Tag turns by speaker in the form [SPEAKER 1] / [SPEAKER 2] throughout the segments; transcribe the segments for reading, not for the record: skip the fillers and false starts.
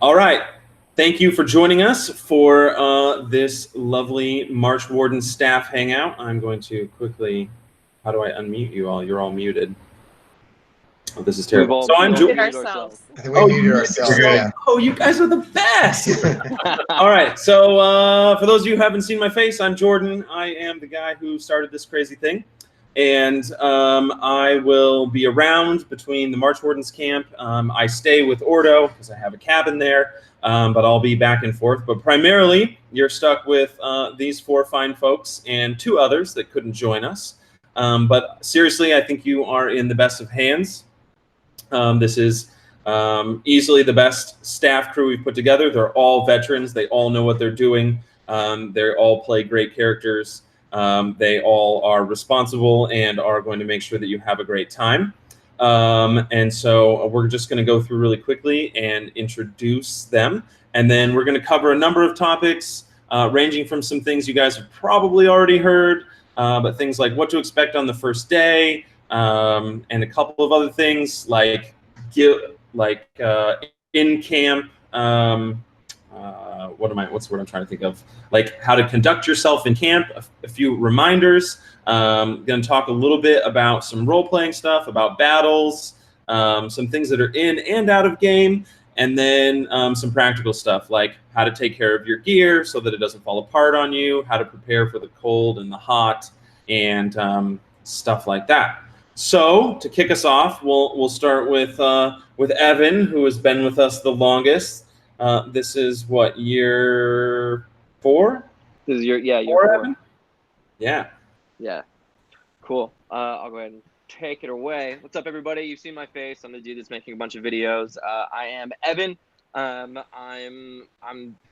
[SPEAKER 1] All right. Thank you for joining us for this lovely March Warden staff hangout. I'm going to quickly, how do I unmute you all? You're all muted. Oh, this is terrible. So I'm
[SPEAKER 2] muted ourselves.
[SPEAKER 3] I think we muted ourselves. Yeah.
[SPEAKER 1] Oh, you guys are the best. All right. So for those of you who haven't seen my face, I'm Jordan. I am the guy who started this crazy thing. And I will be around between the March Wardens camp. I stay with Ordo because I have a cabin there, but I'll be back and forth. But primarily, you're stuck with these 4 fine folks and 2 others that couldn't join us. But seriously, I think you are in the best of hands. This is easily the best staff crew we've put together. They're all veterans. They all know what they're doing. They all play great characters. They all are responsible and are going to make sure that you have a great time. And so we're just going to go through really quickly and introduce them. And then we're going to cover a number of topics ranging from some things you guys have probably already heard, but things like what to expect on the first day, and a couple of other things like in camp. What's the word I'm trying to think of? Like how to conduct yourself in camp, a few reminders. Going to talk a little bit about some role-playing stuff, about battles, some things that are in and out of game, and then some practical stuff like how to take care of your gear so that it doesn't fall apart on you, how to prepare for the cold and the hot, and stuff like that. So to kick us off, we'll start with Evan, who has been with us the longest. This is what, year 4?
[SPEAKER 2] This is year 4.
[SPEAKER 1] Evan? Yeah.
[SPEAKER 2] Yeah. Cool. I'll go ahead and take it away. What's up, everybody? You've seen my face. I'm the dude that's making a bunch of videos. I am Evan. I'm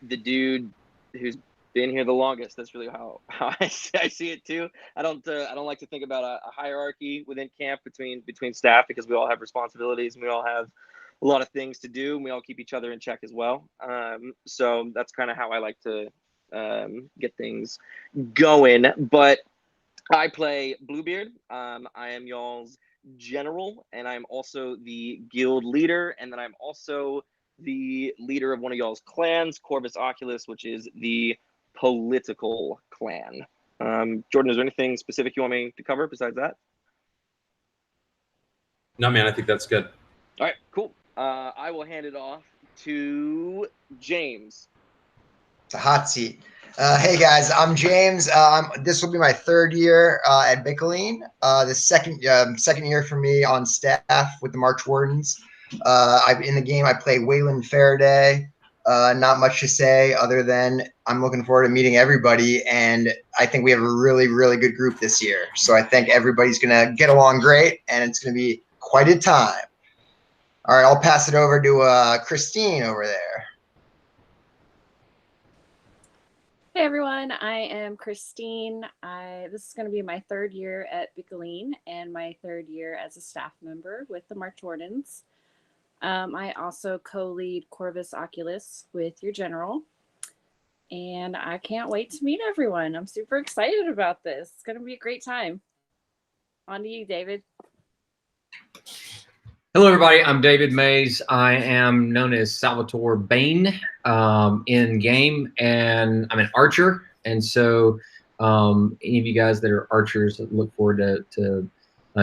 [SPEAKER 2] the dude who's been here the longest. That's really how I see it too. I don't like to think about a hierarchy within camp between staff, because we all have responsibilities and we all have a lot of things to do, and we all keep each other in check as well. So that's kind of how I like to get things going. But I play Bluebeard. I am y'all's general, and I'm also the guild leader, and then I'm also the leader of one of y'all's clans, Corvus Oculus, which is the political clan. Jordan, is there anything specific you want me to cover besides that?
[SPEAKER 1] No, man, I think that's good.
[SPEAKER 2] All right, cool. I will hand it off to James.
[SPEAKER 3] It's a hot seat. Hey guys, I'm James. This will be my 3rd year at Bickeline. The second year for me on staff with the March Wardens. In the game, I play Waylon Faraday. Not much to say other than I'm looking forward to meeting everybody, and I think we have a really, really good group this year. So I think everybody's gonna get along great, and it's gonna be quite a time. All right, I'll pass it over to Christine over there.
[SPEAKER 4] Hey everyone, I am Christine. This is going to be my 3rd year at Bickeline and my 3rd year as a staff member with the March Wardens. I also co-lead Corvus Oculus with your general, and I can't wait to meet everyone. I'm super excited about this. It's going to be a great time. On to you, David.
[SPEAKER 5] Hello, everybody. I'm David Mays. I am known as Salvatore Bane in game, and I'm an archer. And so any of you guys that are archers, I look forward to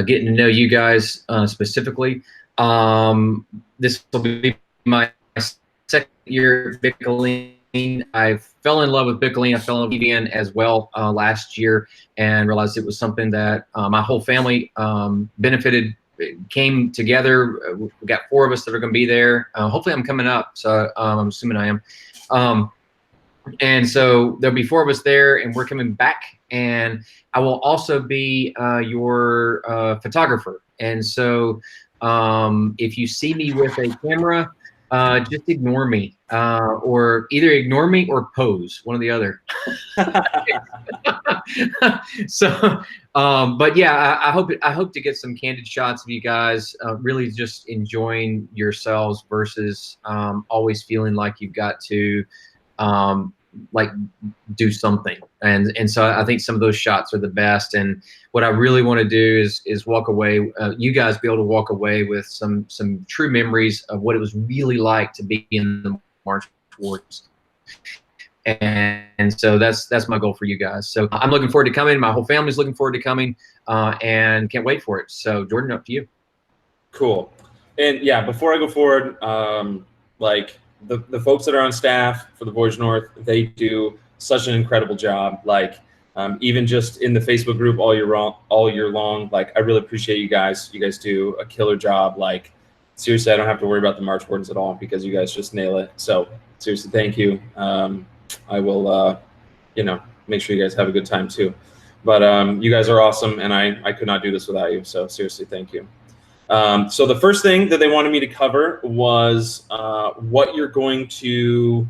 [SPEAKER 5] getting to know you guys specifically. This will be my 2nd year at Bickeline. I fell in love with Bickeline. I fell in love with TVN as well last year, and realized it was something that my whole family benefited. Came together. We got 4 of us that are going to be there. Hopefully I'm coming up, so I'm assuming I am. And so there'll be 4 of us there, and we're coming back. And I will also be your photographer. And so if you see me with a camera, just ignore me, or either ignore me or pose, one or the other. So, but yeah, I hope to get some candid shots of you guys really just enjoying yourselves versus always feeling like you've got to like do something. And so I think some of those shots are the best. And what I really want to do is walk away, you guys be able to walk away with some true memories of what it was really like to be in the March Wardens. And so that's my goal for you guys. So I'm looking forward to coming. My whole family's looking forward to coming, and can't wait for it. So Jordan, up to you.
[SPEAKER 1] Cool. And yeah, before I go forward, like the folks that are on staff for the Voyage North, they do such an incredible job. Like even just in the Facebook group all year long, like I really appreciate you guys. You guys do a killer job. Like seriously, I don't have to worry about the March Wardens at all because you guys just nail it. So seriously, thank you. I will, you know, make sure you guys have a good time too. But you guys are awesome, and I could not do this without you. So seriously, thank you. So the first thing that they wanted me to cover was what you're going to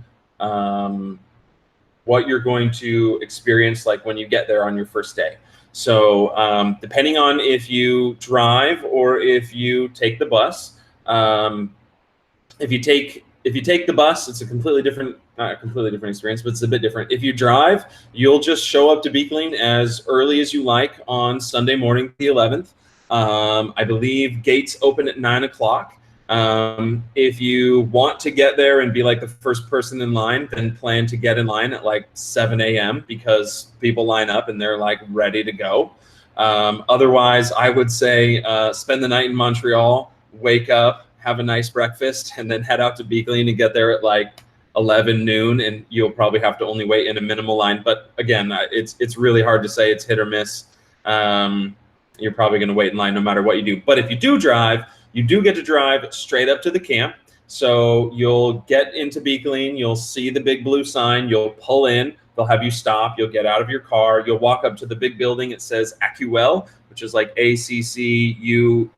[SPEAKER 1] experience like when you get there on your first day. So depending on if you drive or if you take the bus, if you take the bus, it's a completely different, not a completely different experience, but it's a bit different. If you drive, you'll just show up to Beekling as early as you like on Sunday morning, the 11th. I believe gates open at 9 o'clock. If you want to get there and be like the first person in line, then plan to get in line at like 7 a.m. because people line up and they're like ready to go. Otherwise, I would say spend the night in Montreal, wake up, have a nice breakfast, and then head out to Beekling and get there at like 11 noon, and you'll probably have to only wait in a minimal line. But again, it's really hard to say. It's hit or miss. You're probably going to wait in line no matter what you do. But if you do drive, you do get to drive straight up to the camp. So you'll get into Beekling, you'll see the big blue sign, you'll pull in, they'll have you stop, you'll get out of your car, you'll walk up to the big building. It says ACUEL, which is like ACCUEIL,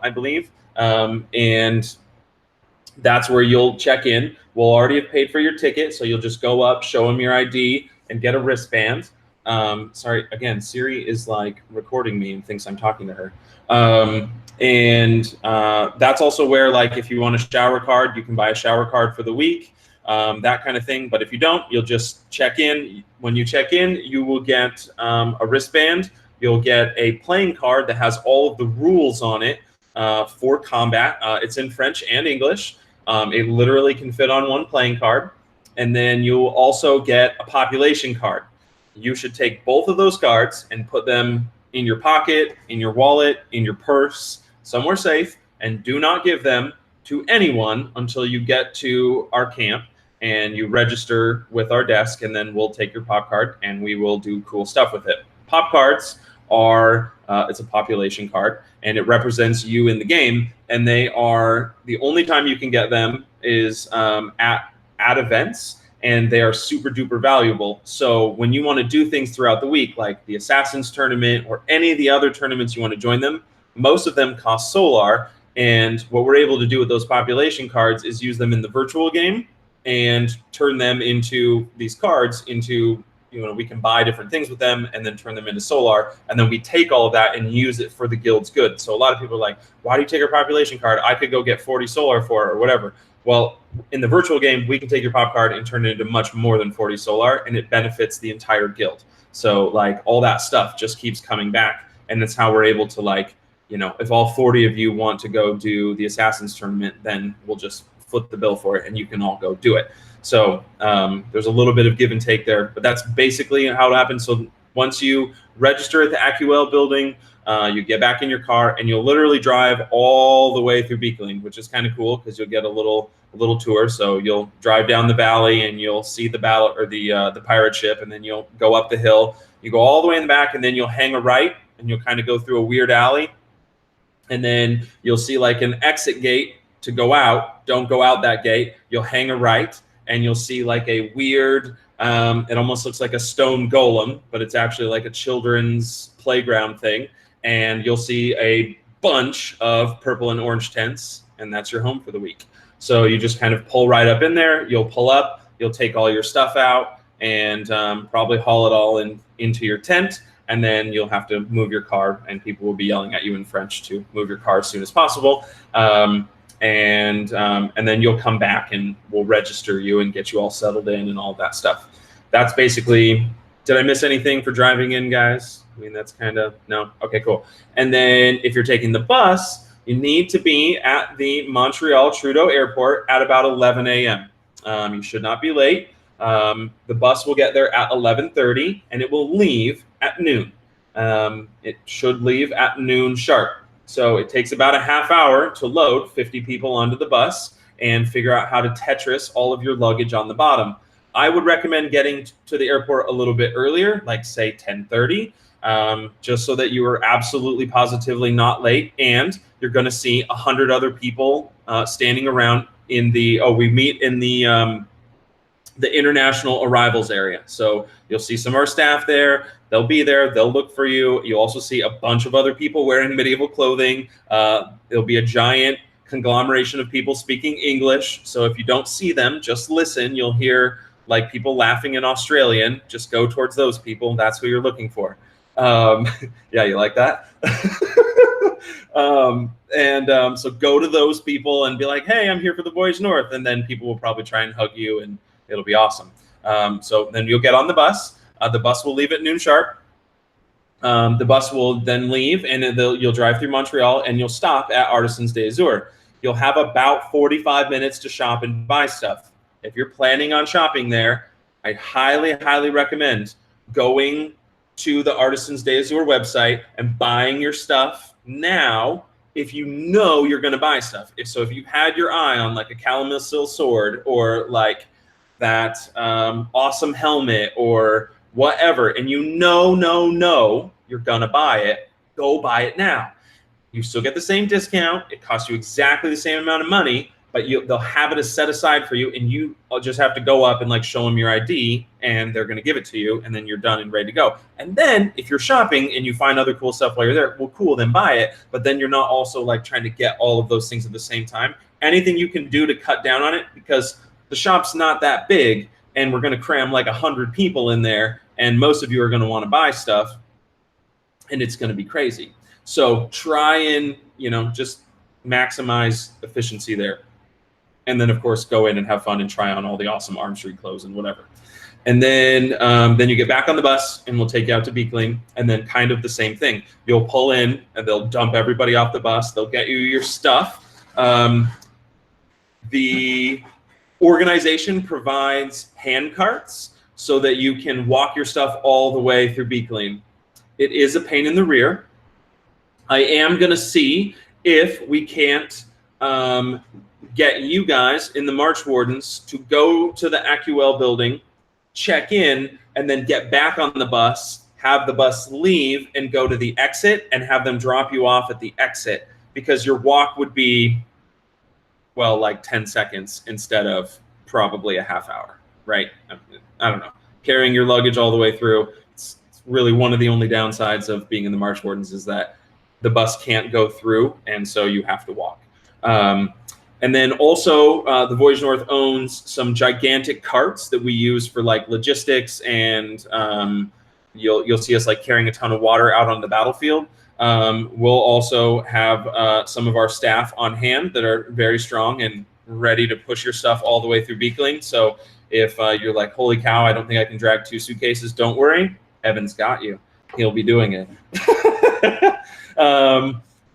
[SPEAKER 1] I believe. And that's where you'll check in. We'll already have paid for your ticket, so you'll just go up, show them your ID, and get a wristband. Sorry, again, Siri is like recording me and thinks I'm talking to her. That's also where, like, if you want a shower card, you can buy a shower card for the week, that kind of thing. But if you don't, you'll just check in. When you check in, you will get a wristband. You'll get a playing card that has all of the rules on it for combat. It's in French and English. It literally can fit on one playing card. And then you'll also get a population card. You should take both of those cards and put them in your pocket, in your wallet, in your purse, somewhere safe, and do not give them to anyone until you get to our camp and you register with our desk, and then we'll take your pop card and we will do cool stuff with it. Pop cards are, it's a population card, and it represents you in the game, and they are, the only time you can get them is at events, and they are super duper valuable. So when you want to do things throughout the week, like the Assassins tournament or any of the other tournaments you want to join them, most of them cost Solar. And what we're able to do with those population cards is use them in the virtual game and turn them into these cards into, you know, we can buy different things with them and then turn them into Solar. And then we take all of that and use it for the guild's good. So a lot of people are like, why do you take our population card? I could go get 40 Solar for it or whatever. Well, in the virtual game, we can take your pop card and turn it into much more than 40 Solar, and it benefits the entire guild. So like all that stuff just keeps coming back, and that's how we're able to, like, you know, if all 40 of you want to go do the Assassins tournament, then we'll just foot the bill for it and you can all go do it. So there's a little bit of give and take there, but that's basically how it happens. So once you register at the ACUEL building, you get back in your car and you'll literally drive all the way through Beekling, which is kind of cool because you'll get a little tour. So you'll drive down the valley and you'll see the battle or the pirate ship, and then you'll go up the hill. You go all the way in the back, and then you'll hang a right, and you'll kind of go through a weird alley, and then you'll see like an exit gate to go out. Don't go out that gate. You'll hang a right, and you'll see like a weird. It almost looks like a stone golem, but it's actually like a children's playground thing. And you'll see a bunch of purple and orange tents, and that's your home for the week. So you just kind of pull right up in there. You'll pull up, you'll take all your stuff out, and probably haul it all into your tent, and then you'll have to move your car, and people will be yelling at you in French to move your car as soon as possible. and then you'll come back and we'll register you and get you all settled in and all of that stuff. That's basically. Did I miss anything for driving in, guys? I mean, that's kind of no. Okay, cool. And then if you're taking the bus, you need to be at the Montreal Trudeau Airport at about 11 a.m. You should not be late. The bus will get there at 11:30 and it will leave at noon. It should leave at noon sharp. So it takes about a half hour to load 50 people onto the bus and figure out how to Tetris all of your luggage on the bottom. I would recommend getting to the airport a little bit earlier, like say 10:30, just so that you are absolutely positively not late, and you're going to see 100 other people standing around in the. Oh, we meet in the international arrivals area. So you'll see some of our staff there. They'll be there. They'll look for you. You'll also see a bunch of other people wearing medieval clothing. There'll be a giant conglomeration of people speaking English. So if you don't see them, just listen. You'll hear like people laughing in Australian. Just go towards those people. That's who you're looking for. Yeah, you like that? So go to those people and be like, hey, I'm here for the Voyage North. And then people will probably try and hug you and it'll be awesome. So then you'll get on the bus. The bus will leave at noon sharp. The bus will then leave and you'll drive through Montreal and you'll stop at Artisans des Azur. You'll have about 45 minutes to shop and buy stuff. If you're planning on shopping there, I highly, highly recommend going to the Artisans des Azur website and buying your stuff now if you know you're going to buy stuff. If you've had your eye on like a Kalamazoo sword or like that awesome helmet or whatever, and you know you're going to buy it, go buy it now. You still get the same discount. It costs you exactly the same amount of money, but they'll have it as set aside for you, and you just have to go up and like show them your ID, and they're going to give it to you, and then you're done and ready to go. And then if you're shopping and you find other cool stuff while you're there, well, cool, then buy it. But then you're not also like trying to get all of those things at the same time. Anything you can do to cut down on it, because the shop's not that big, and we're going to cram like 100 people in there, and most of you are going to want to buy stuff, and it's going to be crazy. So try and just maximize efficiency there. And then, of course, go in and have fun and try on all the awesome Arm Street clothes and whatever. And then you get back on the bus, and we'll take you out to Beekling. And then kind of the same thing. You'll pull in, and they'll dump everybody off the bus. They'll get you your stuff. The organization provides hand carts so that you can walk your stuff all the way through Beekling. It is a pain in the rear. I am going to see if we can't get you guys in the March Wardens to go to the AccuL building, check in, and then get back on the bus, have the bus leave and go to the exit and have them drop you off at the exit, because your walk would be, well, like 10 seconds instead of probably a half hour, right? I don't know. Carrying your luggage all the way through, it's really one of the only downsides of being in the March Wardens is that the bus can't go through, and so you have to walk. And then also, the Voyage North owns some gigantic carts that we use for like logistics, and you'll see us like carrying a ton of water out on the battlefield. We'll also have some of our staff on hand that are very strong and ready to push your stuff all the way through Beekling. So if you're like, holy cow, I don't think I can drag 2 suitcases, don't worry, Evan's got you. He'll be doing it.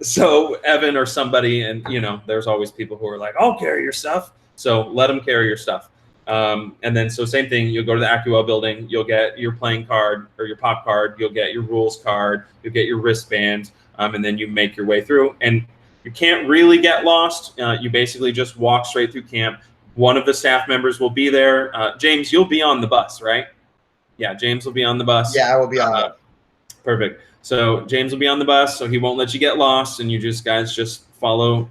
[SPEAKER 1] So Evan or somebody, and there's always people who are like, I'll carry your stuff. So let them carry your stuff. And then, so same thing, you'll go to the AccuL building, you'll get your playing card or your pop card, you'll get your rules card, you'll get your wristband, and then you make your way through. And you can't really get lost. You basically just walk straight through camp. One of the staff members will be there. James, you'll be on the bus, right? Yeah, James will be on the bus.
[SPEAKER 3] Yeah, I will be on the bus.
[SPEAKER 1] Perfect. So James will be on the bus, so he won't let you get lost, and you guys just follow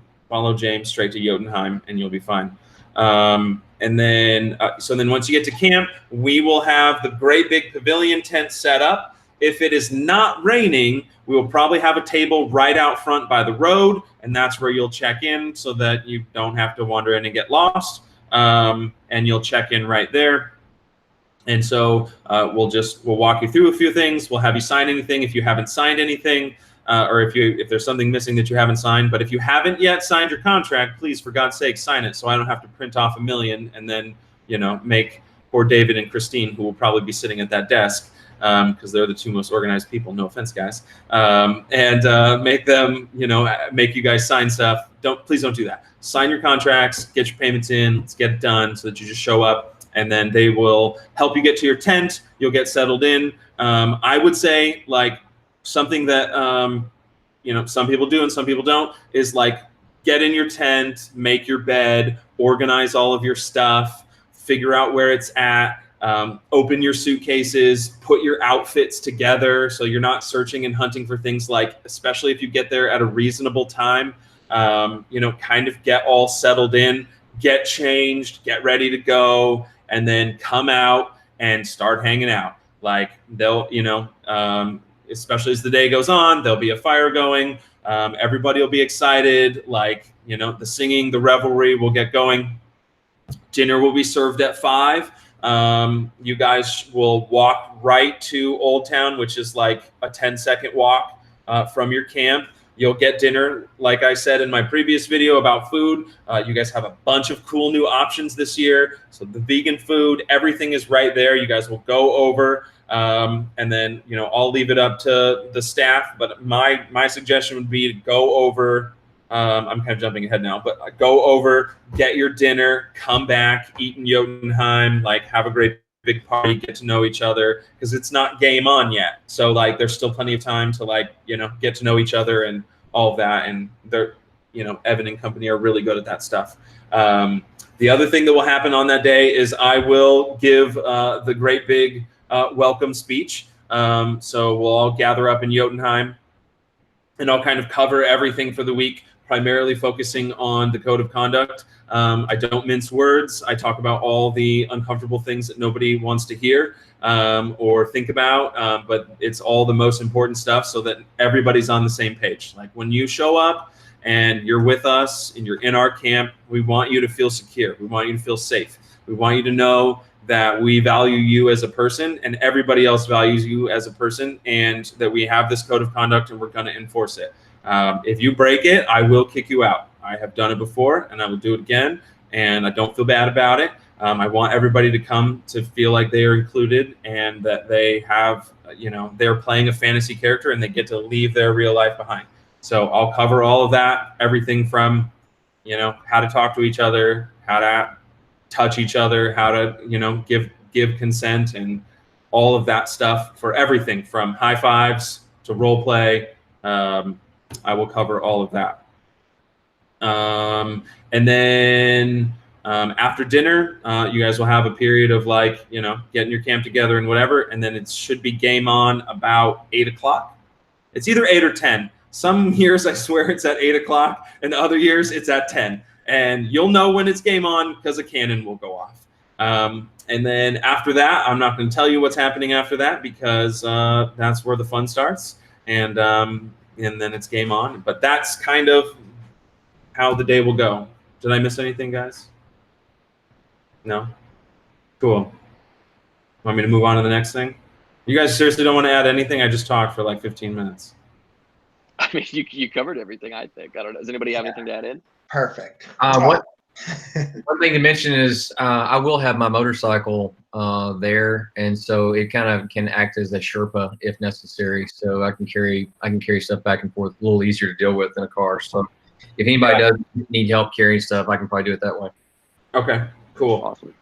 [SPEAKER 1] James straight to Jotunheim, and you'll be fine. And then, so then once you get to camp, we will have the great big pavilion tent set up. If it is not raining, we will probably have a table right out front by the road, and that's where you'll check in so that you don't have to wander in and get lost. And you'll check in right there. And so we'll walk you through a few things. We'll have you sign anything if you haven't signed anything. or if there's something missing that you haven't signed. But if you haven't yet signed your contract, please, for God's sake, sign it so I don't have to print off 1 million and then, you know, make poor David and Christine, who will probably be sitting at that desk, because they're the two most organized people. No offense, guys, and make them, you know, make you guys sign stuff. Please don't do that. Sign your contracts, get your payments in, let's get it done so that you just show up, and then they will help you get to your tent. You'll get settled in. I would say, like, something that you know, some people do and some people don't, is like, get in your tent, make your bed, organize all of your stuff, figure out where it's at, open your suitcases, put your outfits together so you're not searching and hunting for things, like, especially if you get there at a reasonable time, you know, kind of get all settled in, get changed, get ready to go, and then come out and start hanging out. Like, they'll, you know, especially as the day goes on, there'll be a fire going. Everybody will be excited. Like, you know, the singing, the revelry will get going. Dinner will be served at 5. You guys will walk right to Old Town, which is like a 10-second walk from your camp. You'll get dinner, like I said in my previous video about food. You guys have a bunch of cool new options this year. So the vegan food, everything is right there. You guys will go over, and then, you know, I'll leave it up to the staff. But my suggestion would be to go over. I'm kind of jumping ahead now, but go over, get your dinner, come back, eat in Jotunheim, like, have a great big party, get to know each other, because it's not game on yet. So, like, there's still plenty of time to, like, you know, get to know each other and all of that. And they're, you know, Evan and company are really good at that stuff. The other thing that will happen on that day is I will give the great big welcome speech. So we'll all gather up in Jotunheim, and I'll kind of cover everything for the week, primarily focusing on the code of conduct. I don't mince words. I talk about all the uncomfortable things that nobody wants to hear or think about, but it's all the most important stuff so that everybody's on the same page. Like, when you show up and you're with us and you're in our camp, we want you to feel secure. We want you to feel safe. We want you to know that we value you as a person and everybody else values you as a person, and that we have this code of conduct and we're going to enforce it. If you break it, I will kick you out. I have done it before and I will do it again, and I don't feel bad about it. I want everybody to come to feel like they are included and that they have, you know, they're playing a fantasy character and they get to leave their real life behind. So I'll cover all of that, everything from, you know, how to talk to each other, how to touch each other, how to, you know, give consent, and all of that stuff, for everything from high fives to role play. I will cover all of that. And then after dinner, you guys will have a period of, like, you know, getting your camp together and whatever, and then it should be game on about 8 o'clock. It's either 8 or 10. Some years I swear it's at 8 o'clock, and other years it's at 10. And you'll know when it's game on because a cannon will go off. And then after that, I'm not going to tell you what's happening after that, because that's where the fun starts. And then it's game on. But that's kind of how the day will go. Did I miss anything, guys? No? Cool. Want me to move on to the next thing? You guys seriously don't want to add anything? I just talked for like 15 minutes.
[SPEAKER 2] I mean, you covered everything, I think. I don't know. Does anybody have anything to add in?
[SPEAKER 3] Perfect.
[SPEAKER 5] One thing to mention is I will have my motorcycle there, and so it kind of can act as a Sherpa if necessary. So I can carry stuff back and forth a little easier to deal with in a car. So if anybody does need help carrying stuff, I can probably do it that way.
[SPEAKER 1] Okay, cool.
[SPEAKER 2] Awesome.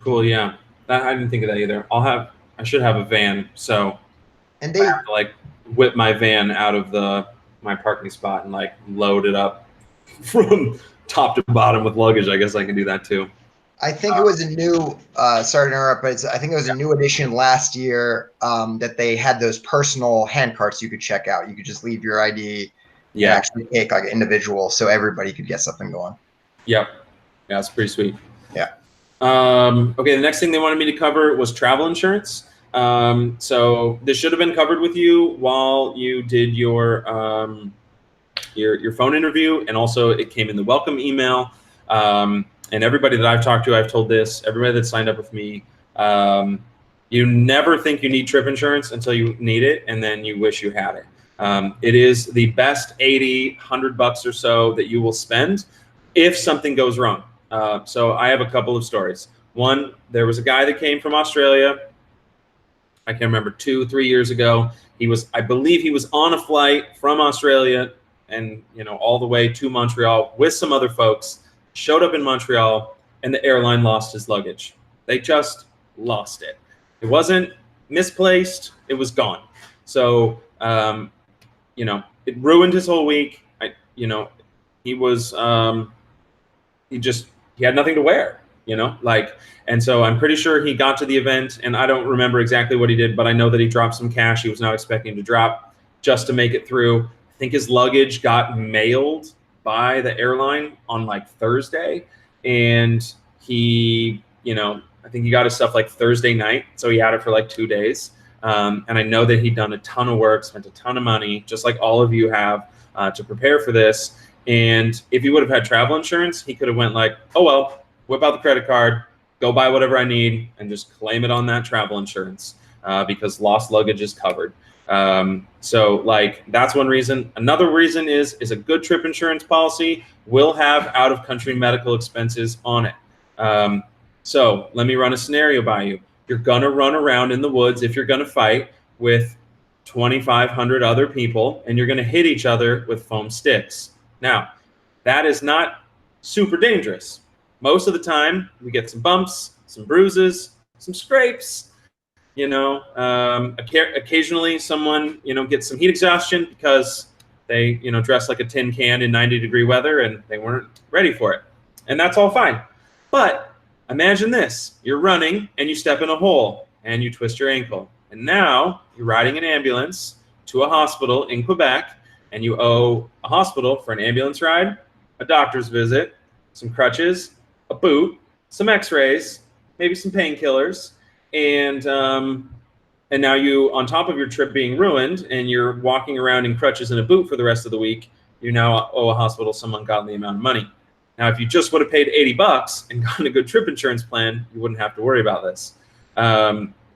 [SPEAKER 1] Cool, yeah. I didn't think of that either. I should have a van, so
[SPEAKER 3] And
[SPEAKER 1] I have to, like, whip my van out of my parking spot and, like, load it up from top to bottom with luggage. I guess I can do that too.
[SPEAKER 3] I think it was a new, sorry to interrupt, but I think it was a new edition last year that they had those personal hand carts you could check out. You could just leave your ID and actually take, like, individual, so everybody could get something going.
[SPEAKER 1] Yep. Yeah, it's pretty sweet.
[SPEAKER 3] Yeah.
[SPEAKER 1] Okay, the next thing they wanted me to cover was travel insurance. So this should have been covered with you while you did your phone interview, and also it came in the welcome email. And everybody that I've talked to, I've told this, everybody that signed up with me, you never think you need trip insurance until you need it, and then you wish you had it. It is the best 80, $100 or so that you will spend if something goes wrong. So I have a couple of stories. One, there was a guy that came from Australia. I can't remember, 2-3 years ago. I believe he was on a flight from Australia and, all the way to Montreal with some other folks, showed up in Montreal, and the airline lost his luggage. They just lost it. It wasn't misplaced, it was gone. So, it ruined his whole week. He was, he had nothing to wear, and so I'm pretty sure he got to the event, and I don't remember exactly what he did, but I know that he dropped some cash he was not expecting to drop just to make it through. I think his luggage got mailed by the airline on like Thursday, and he, I think he got his stuff like Thursday night, so he had it for like 2 days. And I know that he'd done a ton of work, spent a ton of money, just like all of you have, to prepare for this. And if he would have had travel insurance, he could have went like, oh, well, whip out the credit card, go buy whatever I need, and just claim it on that travel insurance, because lost luggage is covered. So like, that's one reason. Another reason is a good trip insurance policy will have out-of-country medical expenses on it. So let me run a scenario by you. You're gonna run around in the woods if you're gonna fight with 2,500 other people, and you're gonna hit each other with foam sticks. Now, that is not super dangerous. Most of the time, we get some bumps, some bruises, some scrapes. Occasionally someone, gets some heat exhaustion because they, dress like a tin can in 90-degree weather and they weren't ready for it. And that's all fine. But imagine this, you're running and you step in a hole and you twist your ankle. And now you're riding an ambulance to a hospital in Quebec, and you owe a hospital for an ambulance ride, a doctor's visit, some crutches, a boot, some x-rays, maybe some painkillers, and now you, on top of your trip being ruined and you're walking around in crutches and a boot for the rest of the week, you now owe a hospital some ungodly amount of money. Now, if you just would have paid $80 and gotten a good trip insurance plan, you wouldn't have to worry about this.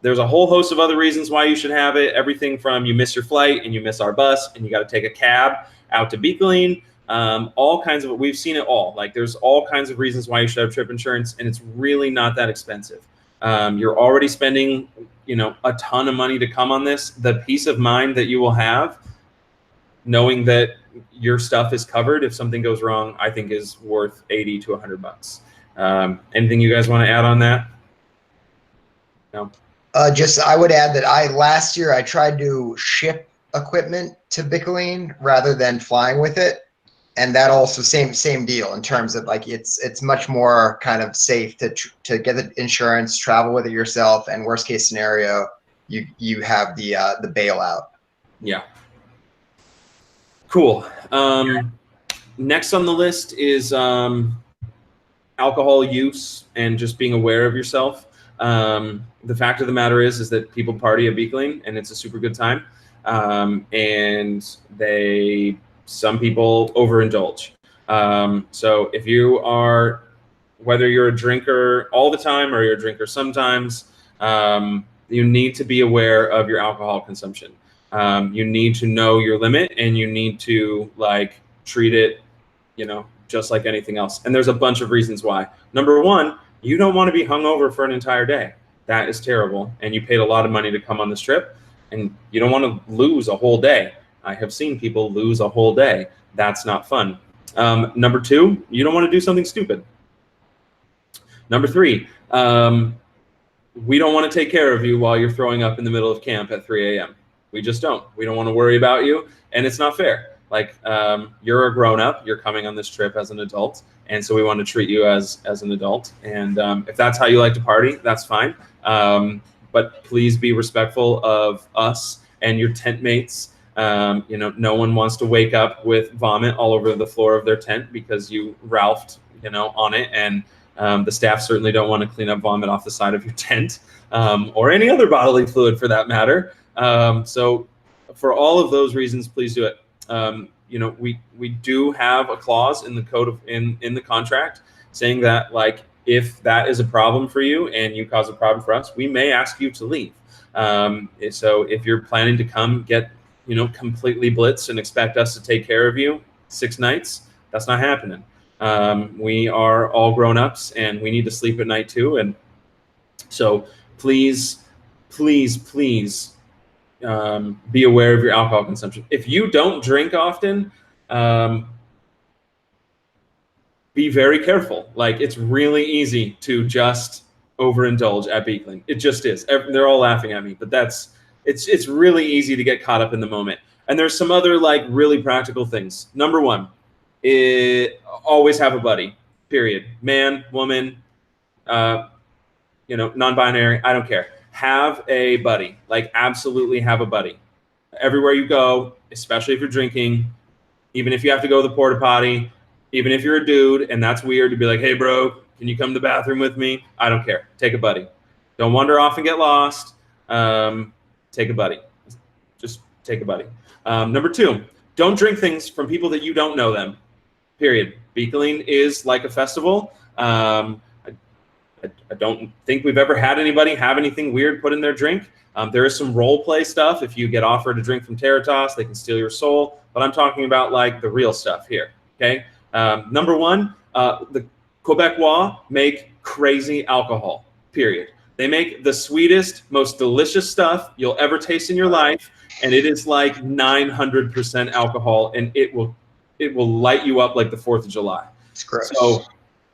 [SPEAKER 1] There's a whole host of other reasons why you should have it. Everything from you miss your flight and you miss our bus and you got to take a cab out to Beekleen. All kinds of, we've seen it all. Like, there's all kinds of reasons why you should have trip insurance, and it's really not that expensive. You're already spending, a ton of money to come on this. The peace of mind that you will have knowing that your stuff is covered if something goes wrong, I think is worth $80 to $100. Anything you guys want to add on that? No.
[SPEAKER 3] I would add that last year I tried to ship equipment to Beekleen rather than flying with it, and that also same deal in terms of like it's much more kind of safe to get the insurance, travel with it yourself, and worst case scenario you have the bailout.
[SPEAKER 1] Yeah. Cool. Next on the list is alcohol use and just being aware of yourself. The fact of the matter is that people party at Beekleen and it's a super good time. And some people overindulge. So if you are, whether you're a drinker all the time or you're a drinker sometimes, you need to be aware of your alcohol consumption. You need to know your limit, and you need to treat it, just like anything else. And there's a bunch of reasons why. Number one, you don't want to be hungover for an entire day. That is terrible. And you paid a lot of money to come on this trip, and you don't want to lose a whole day. I have seen people lose a whole day. That's not fun. Number two, you don't want to do something stupid. Number three, we don't want to take care of you while you're throwing up in the middle of camp at 3 a.m. We just don't. We don't want to worry about you, and it's not fair. You're a grown-up. You're coming on this trip as an adult, and so we want to treat you as an adult. And if that's how you like to party, that's fine. But please be respectful of us and your tent mates. No one wants to wake up with vomit all over the floor of their tent because you Ralphed, on it. And the staff certainly don't want to clean up vomit off the side of your tent, or any other bodily fluid for that matter. So for all of those reasons, please do it. We do have a clause in the code in the contract saying that if that is a problem for you and you cause a problem for us, we may ask you to leave. So if you're planning to come get completely blitz and expect us to take care of you 6 nights. That's not happening. We are all grown-ups, and we need to sleep at night too. And so please, please, please be aware of your alcohol consumption. If you don't drink often, be very careful. Like, it's really easy to just overindulge at Beekling. It just is. They're all laughing at me, but it's really easy to get caught up in the moment. And there's some other like really practical things. Number one, always have a buddy. Period. Man, woman, non-binary. I don't care. Have a buddy. Like, absolutely have a buddy. Everywhere you go, especially if you're drinking, even if you have to go to the porta potty, even if you're a dude and that's weird to be like, hey, bro, can you come to the bathroom with me? I don't care. Take a buddy. Don't wander off and get lost. Take a buddy. Just take a buddy. Number two, don't drink things from people that you don't know them, period. Beekling is like a festival. I don't think we've ever had anybody have anything weird put in their drink. There is some role play stuff. If you get offered a drink from Territas, they can steal your soul. But I'm talking about like the real stuff here, okay? Number one, the Quebecois make crazy alcohol, period. They make the sweetest, most delicious stuff you'll ever taste in your life, and it is like 900% alcohol, and it will light you up like the 4th of July.
[SPEAKER 3] It's gross.
[SPEAKER 1] So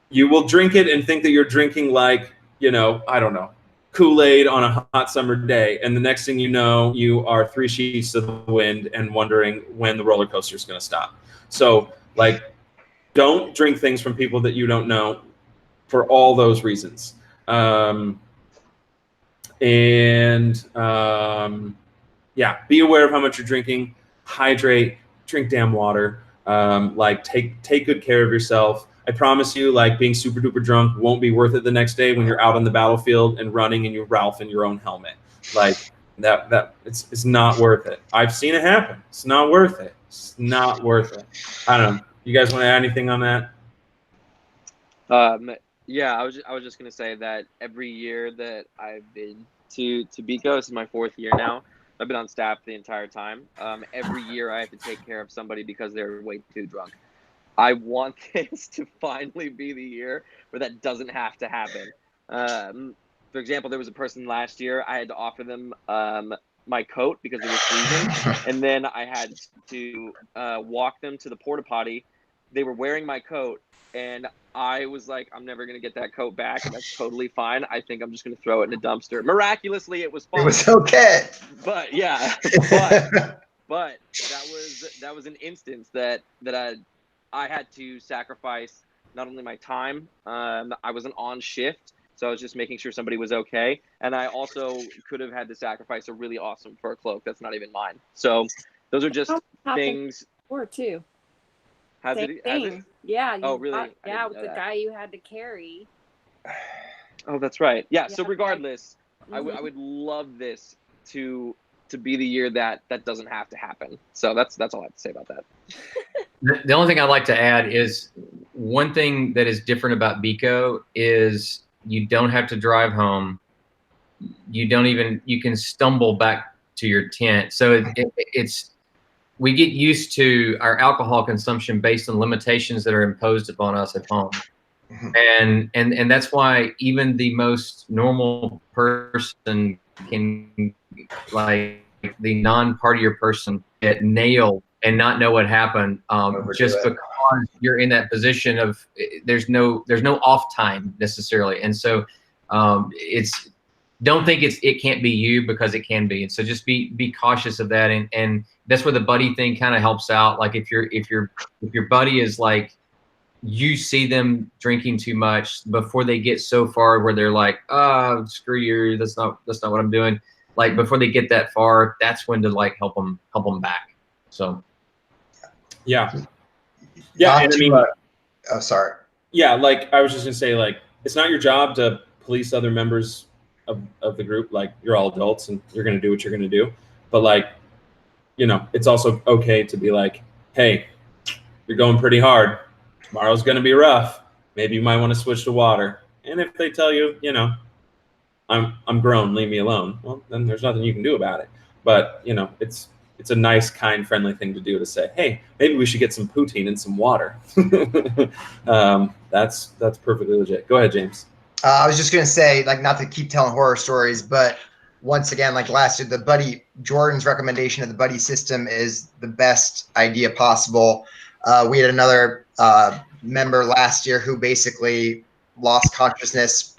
[SPEAKER 1] you will drink it and think that you're drinking like, I don't know, Kool-Aid on a hot summer day, and the next thing you know, you are 3 sheets to the wind and wondering when the roller coaster is going to stop. So, like, don't drink things from people that you don't know for all those reasons. Yeah, be aware of how much you're drinking. Hydrate. Drink damn water. Take good care of yourself. I promise you, like, being super duper drunk won't be worth it the next day when you're out on the battlefield and running and you're Ralph in your own helmet. Like, it's not worth it. I've seen it happen. It's not worth it. It's not worth it. I don't know. You guys want to add anything on that?
[SPEAKER 2] Yeah, I was just gonna say that every year that I've been to Bico, this is my 4th year now. I've been on staff the entire time. Every year I have to take care of somebody because they're way too drunk. I want this to finally be the year where that doesn't have to happen. For example, there was a person last year, I had to offer them my coat because it was freezing, and then I had to walk them to the porta potty. They were wearing my coat, and I was like, I'm never going to get that coat back, and that's totally fine. I think I'm just going to throw it in a dumpster. Miraculously, it was fine.
[SPEAKER 3] It was okay.
[SPEAKER 2] But yeah, but that was an instance that I had to sacrifice not only my time, I wasn't on shift, so I was just making sure somebody was okay. And I also could have had to sacrifice a really awesome fur cloak that's not even mine. So those are just things.
[SPEAKER 4] Or two.
[SPEAKER 2] Has
[SPEAKER 4] Same
[SPEAKER 2] it?
[SPEAKER 4] thing. Yeah.
[SPEAKER 2] Oh, really?
[SPEAKER 4] Yeah, with the guy you had to carry.
[SPEAKER 2] Oh, that's right. Yeah. So
[SPEAKER 4] Yeah,
[SPEAKER 2] regardless,
[SPEAKER 4] Mhm.
[SPEAKER 2] I would love this to be the year that doesn't have to happen. So that's all I have to say about that.
[SPEAKER 5] The only thing I'd like to add is one thing that is different about Bico is you don't have to drive home. You can stumble back to your tent. So we get used to our alcohol consumption based on limitations that are imposed upon us at home. And that's why even the most normal person can, like the non-partier person, get nailed and not know what happened, just because you're in that position of there's no off time necessarily. And so don't think it can't be you, because it can be. And so just be cautious of that. And that's where the buddy thing kind of helps out. Like if your buddy is like, you see them drinking too much before they get so far where they're like, oh, screw you, that's not what I'm doing. Like before they get that far, that's when to like help them back. So
[SPEAKER 1] yeah. And I mean,
[SPEAKER 3] oh, sorry.
[SPEAKER 1] Yeah, like I was just gonna say, like, it's not your job to police other members of the group. Like, you're all adults and you're gonna do what you're gonna do. But like, it's also okay to be like, hey, you're going pretty hard. Tomorrow's gonna be rough. Maybe you might want to switch to water. And if they tell you, I'm grown, leave me alone, well, then there's nothing you can do about it. But it's it's a nice, kind, friendly thing to do to say, hey, maybe we should get some poutine and some water. That's perfectly legit. Go ahead, James.
[SPEAKER 3] I was just gonna say, like, not to keep telling horror stories, but once again, like last year, Jordan's recommendation of the buddy system is the best idea possible. We had another member last year who basically lost consciousness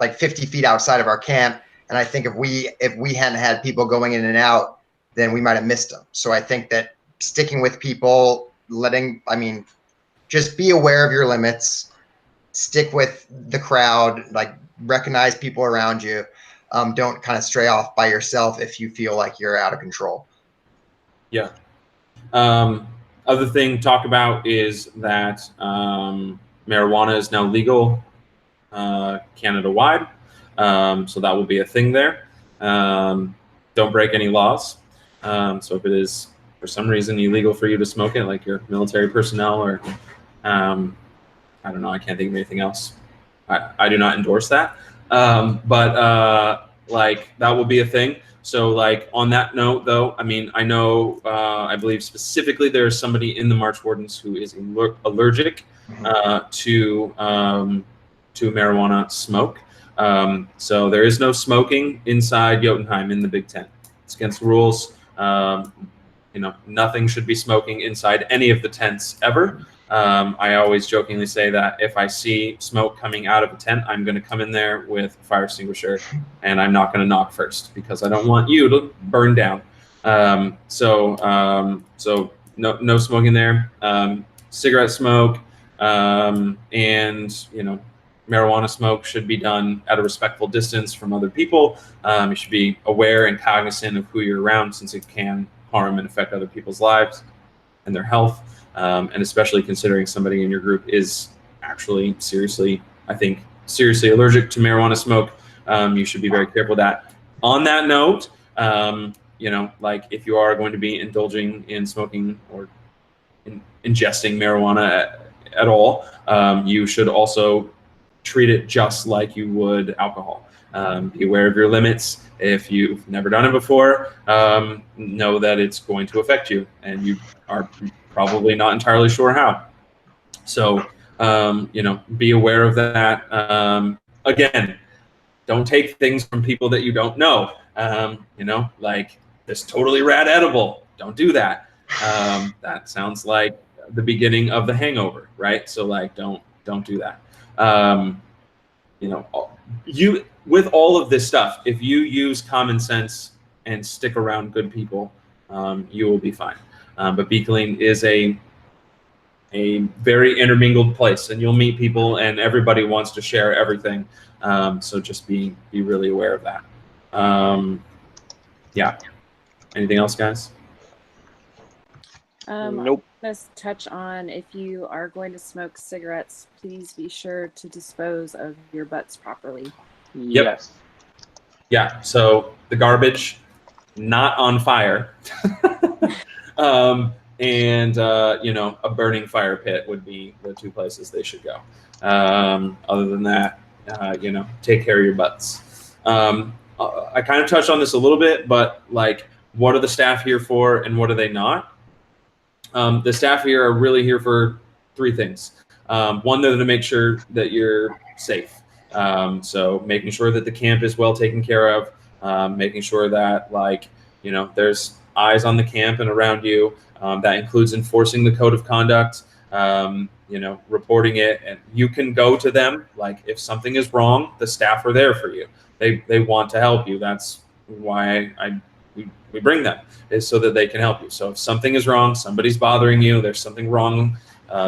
[SPEAKER 3] like 50 feet outside of our camp. And I think if we hadn't had people going in and out, then we might have missed them. So I think that sticking with people, just be aware of your limits, stick with the crowd, like recognize people around you. Don't kind of stray off by yourself if you feel like you're out of control.
[SPEAKER 1] Yeah. Other thing to talk about is that marijuana is now legal Canada-wide. So that will be a thing there. Don't break any laws. So if it is for some reason illegal for you to smoke it, like your military personnel or I don't know, I can't think of anything else. I do not endorse that. But like that will be a thing. So like on that note though, I mean, I know, I believe specifically there's somebody in the March Wardens who is allergic to marijuana smoke. So there is no smoking inside Jotunheim in the Big Tent. It's against the rules. You know, nothing should be smoking inside any of the tents ever. I always jokingly say that if I see smoke coming out of a tent, I'm going to come in there with a fire extinguisher and I'm not going to knock first because I don't want you to burn down. So no smoking there. Cigarette smoke and, you know, marijuana smoke should be done at a respectful distance from other people. You should be aware and cognizant of who you're around since it can harm and affect other people's lives and their health. And especially considering somebody in your group is actually seriously allergic to marijuana smoke, you should be very careful with that. On that note, you know, like if you are going to be indulging in smoking or ingesting marijuana at all, you should also treat it just like you would alcohol. Be aware of your limits. If you've never done it before, know that it's going to affect you and you are probably not entirely sure how. So, you know, be aware of that. Again, don't take things from people that you don't know. You know, like this totally rad edible. Don't do that. That sounds like the beginning of The Hangover, right? So like, don't do that. You know, with all of this stuff, if you use common sense and stick around good people, you will be fine. But Be Clean is a very intermingled place, and you'll meet people, and everybody wants to share everything. So just be really aware of that. Yeah. Anything else, guys?
[SPEAKER 2] Nope.
[SPEAKER 4] Let's touch on, if you are going to smoke cigarettes, please be sure to dispose of your butts properly.
[SPEAKER 1] Yep.
[SPEAKER 2] Yes.
[SPEAKER 1] Yeah. So the garbage, not on fire. And you know, a burning fire pit would be the two places they should go. Other than that, you know, take care of your butts. I kind of touched on this a little bit, but like, what are the staff here for and what are they not? The staff here are really here for three things. One, they're to make sure that you're safe. So making sure that the camp is well taken care of, making sure that, like, you know, there's eyes on the camp and around you. That includes enforcing the code of conduct, you know, reporting it, and you can go to them. Like if something is wrong, the staff are there for you. They want to help you. That's why we bring them, is so that they can help you. So if something is wrong, somebody's bothering you, there's something wrong,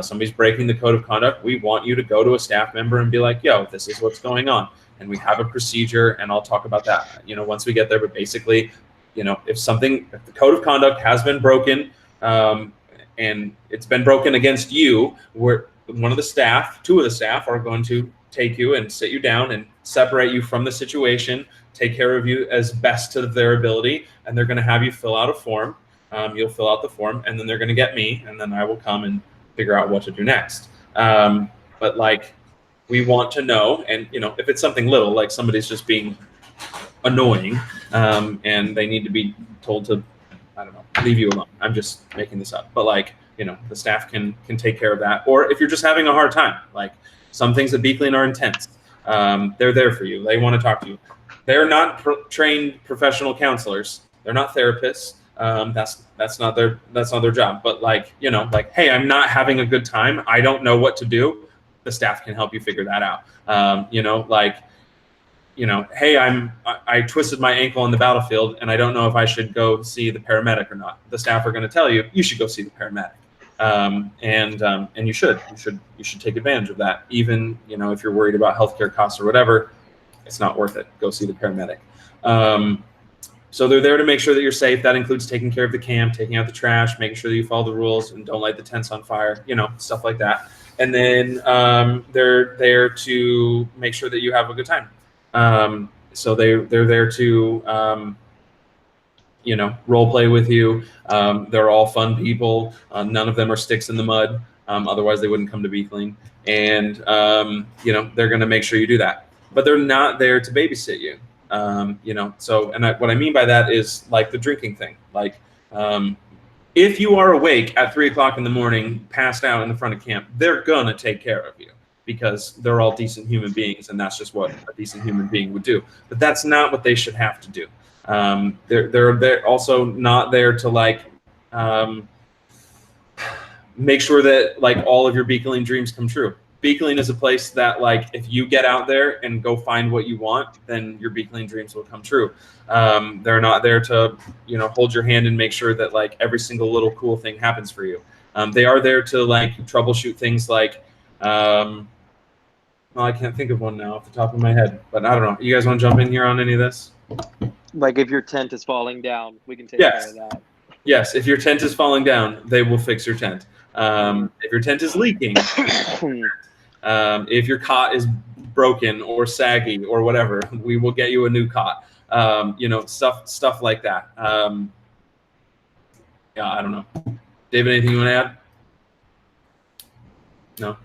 [SPEAKER 1] somebody's breaking the code of conduct, we want you to go to a staff member and be like, yo, this is what's going on. And we have a procedure, and I'll talk about that, you know, once we get there. But basically, you know, if the code of conduct has been broken, and it's been broken against you, where two of the staff are going to take you and sit you down and separate you from the situation, take care of you as best to their ability, and they're going to have you fill out a form. You'll fill out the form, and then they're going to get me, and then I will come and figure out what to do next. But like, we want to know, and you know, if it's something little, like somebody's just being annoying, and they need to be told to, I don't know, leave you alone. I'm just making this up, but like, you know, the staff can take care of that. Or if you're just having a hard time, like some things at Beekling are intense. They're there for you. They want to talk to you. They're not trained professional counselors. They're not therapists. That's not their job. But like, you know, like, hey, I'm not having a good time. I don't know what to do. The staff can help you figure that out. You know, like, you know, hey, I twisted my ankle on the battlefield and I don't know if I should go see the paramedic or not. The staff are going to tell you you should go see the paramedic, and you should take advantage of that. Even, you know, if you're worried about healthcare costs or whatever, it's not worth it. Go see the paramedic. So they're there to make sure that you're safe. That includes taking care of the camp, taking out the trash, making sure that you follow the rules and don't light the tents on fire, you know, stuff like that. And then they're there to make sure that you have a good time. So they're there to, you know, role play with you. They're all fun people. None of them are sticks in the mud. Otherwise they wouldn't come to Beekling. And, you know, they're going to make sure you do that. But they're not there to babysit you. You know, so, and what I mean by that is like the drinking thing. Like, if you are awake at 3 o'clock in the morning, passed out in the front of camp, they're going to take care of you, because they're all decent human beings, and that's just what a decent human being would do. But that's not what they should have to do. They're also not there to like make sure that like all of your Beekling dreams come true. Beekling is a place that like if you get out there and go find what you want, then your Beekling dreams will come true. They're not there to, you know, hold your hand and make sure that like every single little cool thing happens for you. They are there to like troubleshoot things like. Well, I can't think of one now off the top of my head, but I don't know. You guys want to jump in here on any of this?
[SPEAKER 2] Like if your tent is falling down, we can take care of that.
[SPEAKER 1] Yes, if your tent is falling down, they will fix your tent. If your tent is leaking, if your cot is broken or saggy or whatever, we will get you a new cot. You know, stuff like that. Yeah, I don't know. David, anything you want to add? No.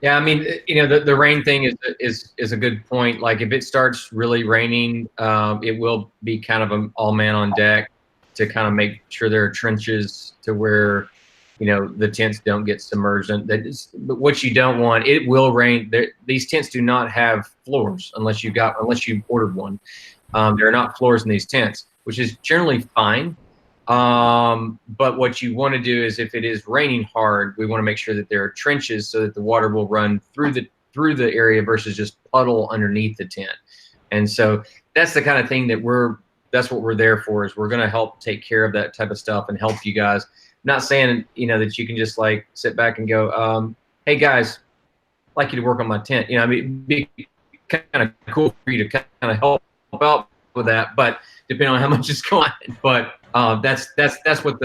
[SPEAKER 5] Yeah, I mean, you know, the rain thing is a good point. Like if it starts really raining, it will be kind of an all man on deck to kind of make sure there are trenches to where, you know, the tents don't get submerged. And but what you don't want, it will rain. These tents do not have floors unless you ordered one. There are not floors in these tents, which is generally fine. But what you want to do is if it is raining hard, we want to make sure that there are trenches so that the water will run through the area versus just puddle underneath the tent. And so that's the kind of thing that's what we're there for, is we're going to help take care of that type of stuff and help you guys. I'm not saying, you know, that you can just like sit back and go, hey guys, I'd like you to work on my tent. You know, I mean, it'd be kind of cool for you to kind of help out with that, but depending on how much is going on. But that's what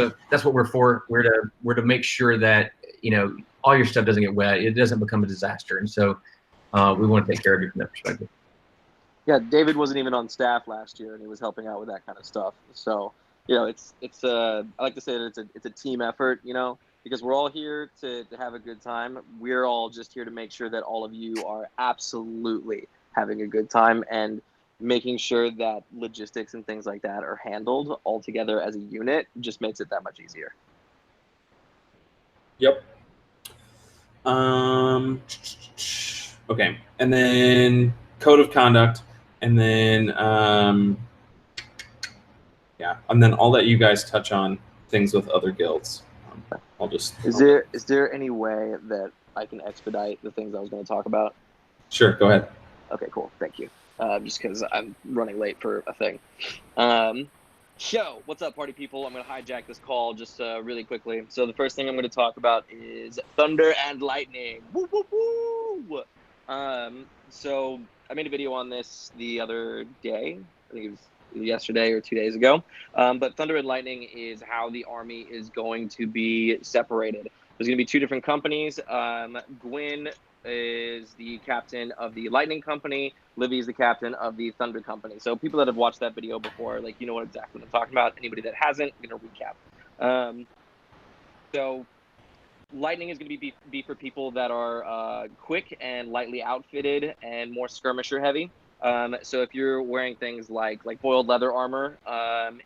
[SPEAKER 5] we're for. We're to make sure that, you know, all your stuff doesn't get wet. It doesn't become a disaster. And so we want to take care of you from that perspective.
[SPEAKER 2] Yeah, David wasn't even on staff last year, and he was helping out with that kind of stuff. So, you know, it's I like to say that it's a team effort, you know, because we're all here to have a good time. We're all just here to make sure that all of you are absolutely having a good time, and making sure that logistics and things like that are handled all together as a unit just makes it that much easier.
[SPEAKER 1] Yep. Okay, and then code of conduct, and then yeah, and then I'll let you guys touch on things with other guilds. I'll just.
[SPEAKER 2] Is there any way that I can expedite the things I was going to talk about?
[SPEAKER 1] Sure, go ahead.
[SPEAKER 2] Okay, cool. Thank you. Just because I'm running late for a thing. So, what's up, party people? I'm going to hijack this call just really quickly. So the first thing I'm going to talk about is thunder and lightning. Woo, woo, woo! So I made a video on this the other day. I think it was yesterday or 2 days ago. But thunder and lightning is how the army is going to be separated. There's going to be two different companies. Gwyn is the captain of the Lightning Company. Livy is the captain of the Thunder Company. So people that have watched that video before, like, you know what exactly what I'm talking about. Anybody that hasn't, I'm going to recap. So Lightning is going to be for people that are quick and lightly outfitted and more skirmisher heavy. So if you're wearing things like boiled leather armor, and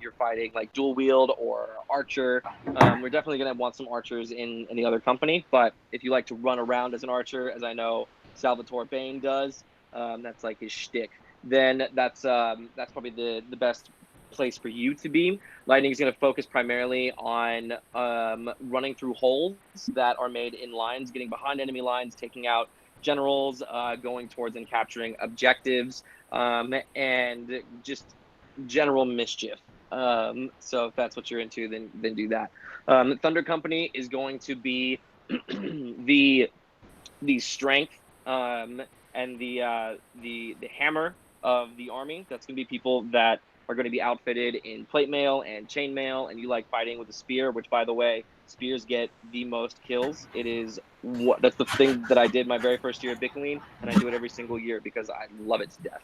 [SPEAKER 2] you're fighting like dual wield or archer, we're definitely gonna want some archers in the other company. But if you like to run around as an archer, as I know Salvatore Bain does, that's like his shtick, then that's probably the best place for you to be. Lightning is going to focus primarily on running through holes that are made in lines, getting behind enemy lines, taking out generals, going towards and capturing objectives, and just general mischief. So if that's what you're into, then do that. Thunder Company is going to be the strength, and the hammer of the army. That's going to be people that are going to be outfitted in plate mail and chain mail, and you like fighting with a spear, which, by the way, spears get the most kills. That's the thing that I did my very first year at Bicklin, and I do it every single year because I love it to death.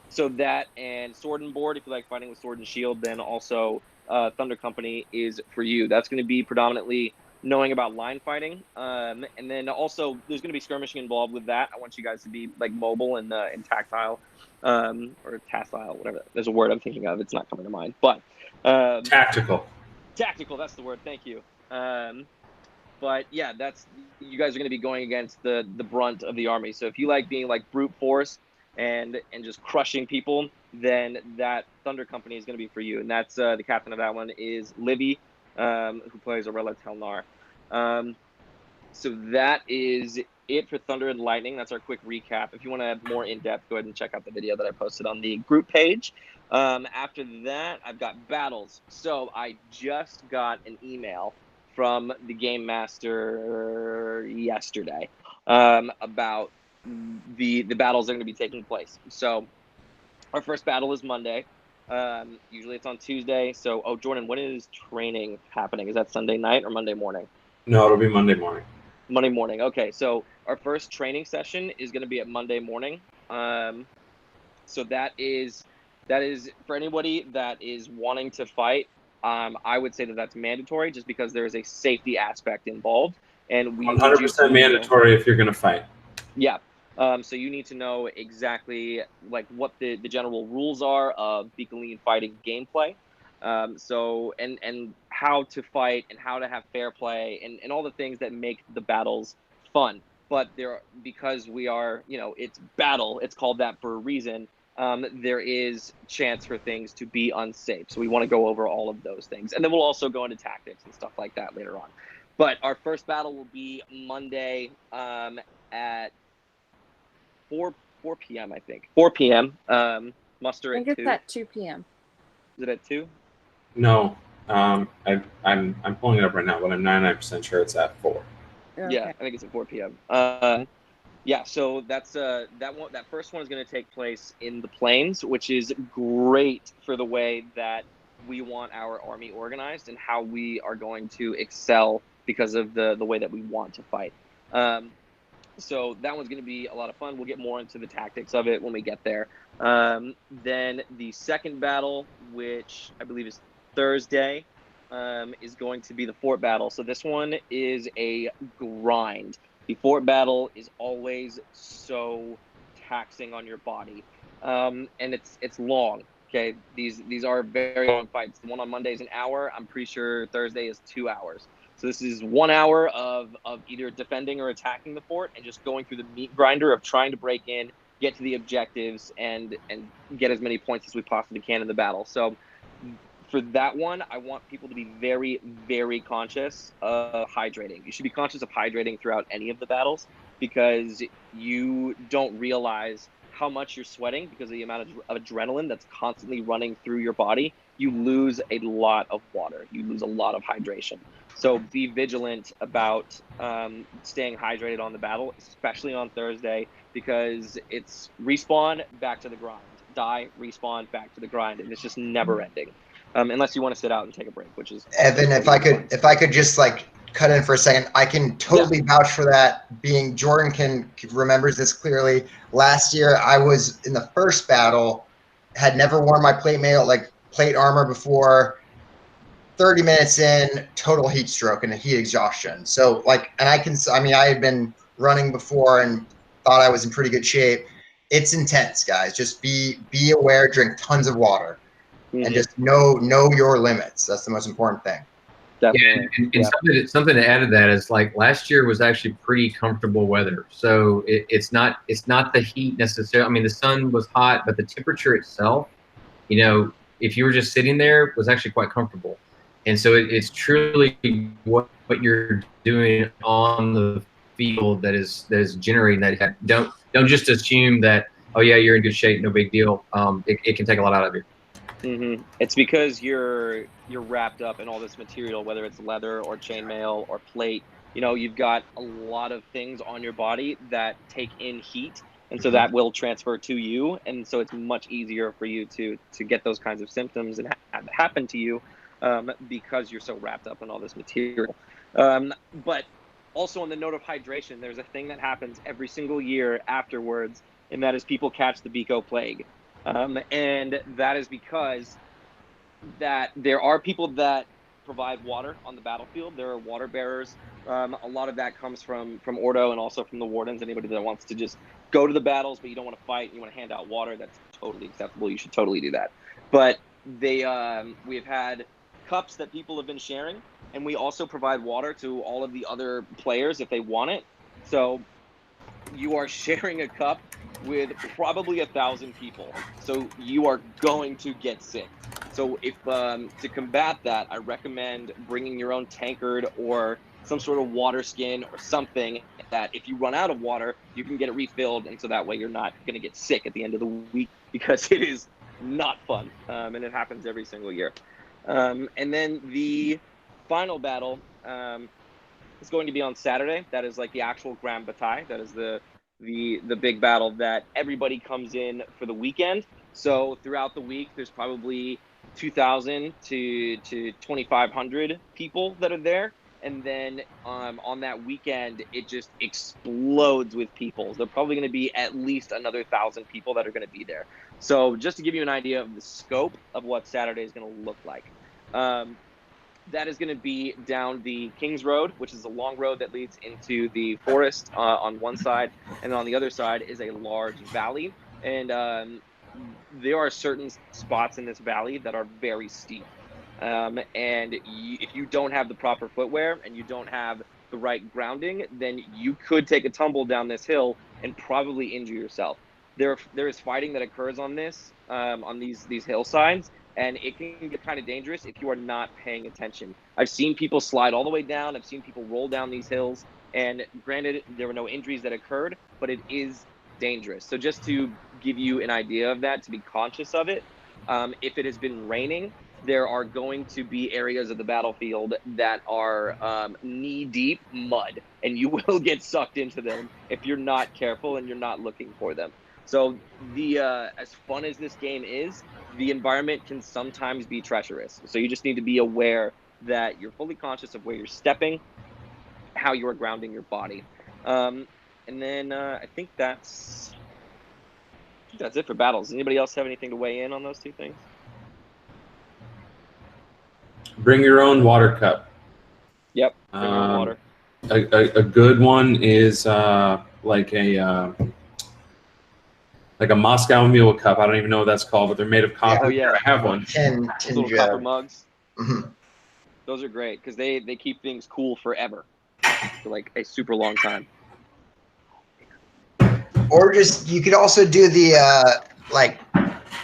[SPEAKER 2] So that and sword and board, if you like fighting with sword and shield, then also Thunder Company is for you. That's going to be predominantly knowing about line fighting, and then also there's going to be skirmishing involved with that. I want you guys to be like mobile and tactile, or tactile, whatever. There's a word I'm thinking of. It's not coming to mind, but
[SPEAKER 1] Tactical.
[SPEAKER 2] Tactical. That's the word. Thank you. But yeah, you guys are going to be going against the brunt of the army. So if you like being like brute force and just crushing people, then that Thunder Company is going to be for you. And that's the captain of that one is Livy, who plays Aurela Telnar. So that is it for Thunder and Lightning. That's our quick recap. If you want to have more in depth, go ahead and check out the video that I posted on the group page. After that, I've got battles. So I just got an email from the game master yesterday about the battles that are going to be taking place. So our first battle is Monday. Usually it's on Tuesday. So, Jordan, when is training happening? Is that Sunday night or Monday morning?
[SPEAKER 1] No, it'll be Monday morning.
[SPEAKER 2] Monday morning. Okay, so our first training session is going to be at Monday morning. So that is for anybody that is wanting to fight. I would say that that's mandatory, just because there is a safety aspect involved, and we
[SPEAKER 1] 100% mandatory if you're going to fight.
[SPEAKER 2] Yeah. So you need to know exactly like what the general rules are of Bicklin fighting gameplay. So and how to fight and how to have fair play and all the things that make the battles fun. But because we are, it's battle, it's called that for a reason. There is chance for things to be unsafe. So we want to go over all of those things. And then we'll also go into tactics and stuff like that later on. But our first battle will be Monday at 4 p.m. I think 4 p.m. Muster
[SPEAKER 4] I think
[SPEAKER 2] at
[SPEAKER 4] it's
[SPEAKER 2] 2.
[SPEAKER 4] at 2 p.m.
[SPEAKER 2] Is it at 2?
[SPEAKER 1] No, I'm pulling it up right now, but I'm 99% sure it's at 4.
[SPEAKER 4] Okay.
[SPEAKER 2] Yeah, I think it's at 4 p.m. Yeah, so that's that first one is going to take place in the plains, which is great for the way that we want our army organized and how we are going to excel because of the way that we want to fight. So that one's going to be a lot of fun. We'll get more into the tactics of it when we get there. Then the second battle, which I believe is Thursday, is going to be the fort battle. So this one is a grind. The fort battle is always so taxing on your body, and it's long. Okay, these are very long fights. The one on Monday is an hour. I'm pretty sure Thursday is 2 hours. So this is 1 hour of either defending or attacking the fort and just going through the meat grinder of trying to break in, get to the objectives, and get as many points as we possibly can in the battle. So for that one, I want people to be very, very conscious of hydrating. You should be conscious of hydrating throughout any of the battles because you don't realize how much you're sweating because of the amount of adrenaline that's constantly running through your body. You lose a lot of water. You lose a lot of hydration. So be vigilant about staying hydrated on the battle, especially on Thursday, because it's respawn, back to the grind. Die, respawn, back to the grind, and it's just never ending. Unless you want to sit out and take a break, which is
[SPEAKER 3] Evan, if I could just like cut in for a second, I can totally vouch for that. Being Jordan remembers this clearly. Last year, I was in the first battle, had never worn my plate armor before. 30 minutes in, total heat stroke and a heat exhaustion. So I had been running before and thought I was in pretty good shape. it's intense, guys. Just be aware, drink tons of water, and
[SPEAKER 2] Mhm.
[SPEAKER 3] just know your limits. That's the most important thing.
[SPEAKER 2] Definitely.
[SPEAKER 5] And
[SPEAKER 2] Yeah.
[SPEAKER 5] something to add to that is like last year was actually pretty comfortable weather. So it's not the heat necessarily. I mean, the sun was hot, but the temperature itself, you know, if you were just sitting there, was actually quite comfortable. And so it's truly what you're doing on the field that is generating that effect. Don't just assume that, oh yeah, you're in good shape, no big deal. It can take a lot out of you.
[SPEAKER 2] It's because you're wrapped up in all this material, whether it's leather or chainmail or plate. You know, you've got a lot of things on your body that take in heat, and so that will transfer to you, and so it's much easier for you to get those kinds of symptoms and have happen to you because you're so wrapped up in all this material. But also on the note of hydration, there's a thing that happens every single year afterwards, and that is people catch the Beco plague. And that is because that there are people that provide water on the battlefield. There are water bearers. A lot of that comes from Ordo and also from the wardens. Anybody that wants to just go to the battles, but you don't want to fight, and you want to hand out water, that's totally acceptable. You should totally do that. But we've had cups that people have been sharing, and we also provide water to all of the other players if they want it. So you are sharing a cup with probably 1,000 people, so you are going to get sick. So if to combat that, I recommend bringing your own tankard or some sort of water skin or something that if you run out of water, you can get it refilled, and so that way you're not going to get sick at the end of the week, because it is not fun, and it happens every single year. And then the final battle is going to be on Saturday. That is like the actual Grand Bataille. That is the big battle that everybody comes in for the weekend. So throughout the week, there's probably 2,000 to 2,500 people that are there. And then on that weekend, it just explodes with people. There's probably going to be at least another 1,000 people that are going to be there. So just to give you an idea of the scope of what Saturday is going to look like. That is going to be down the King's Road, which is a long road that leads into the forest on one side, and on the other side is a large valley. And there are certain spots in this valley that are very steep. And if you don't have the proper footwear and you don't have the right grounding, then you could take a tumble down this hill and probably injure yourself. There is fighting that occurs on these hillsides, and it can get kind of dangerous if you are not paying attention. I've seen people slide all the way down. I've seen people roll down these hills, and granted, there were no injuries that occurred, but it is dangerous. So just to give you an idea of that, to be conscious of it, if it has been raining, there are going to be areas of the battlefield that are knee-deep mud, and you will get sucked into them if you're not careful and you're not looking for them. So as fun as this game is, the environment can sometimes be treacherous. So you just need to be aware that you're fully conscious of where you're stepping, how you are grounding your body. And then I think that's it for battles. Anybody else have anything to weigh in on those two things?
[SPEAKER 1] Bring your own water cup.
[SPEAKER 2] Yep, bring your own water.
[SPEAKER 1] A good one is like a Moscow Mule cup. I don't even know what that's called, but they're made of copper.
[SPEAKER 2] Oh, yeah.
[SPEAKER 1] I have one.
[SPEAKER 2] Little copper mugs.
[SPEAKER 3] Mm-hmm.
[SPEAKER 2] Those are great because they keep things cool forever, for like a super long time.
[SPEAKER 3] Or just, you could also do the like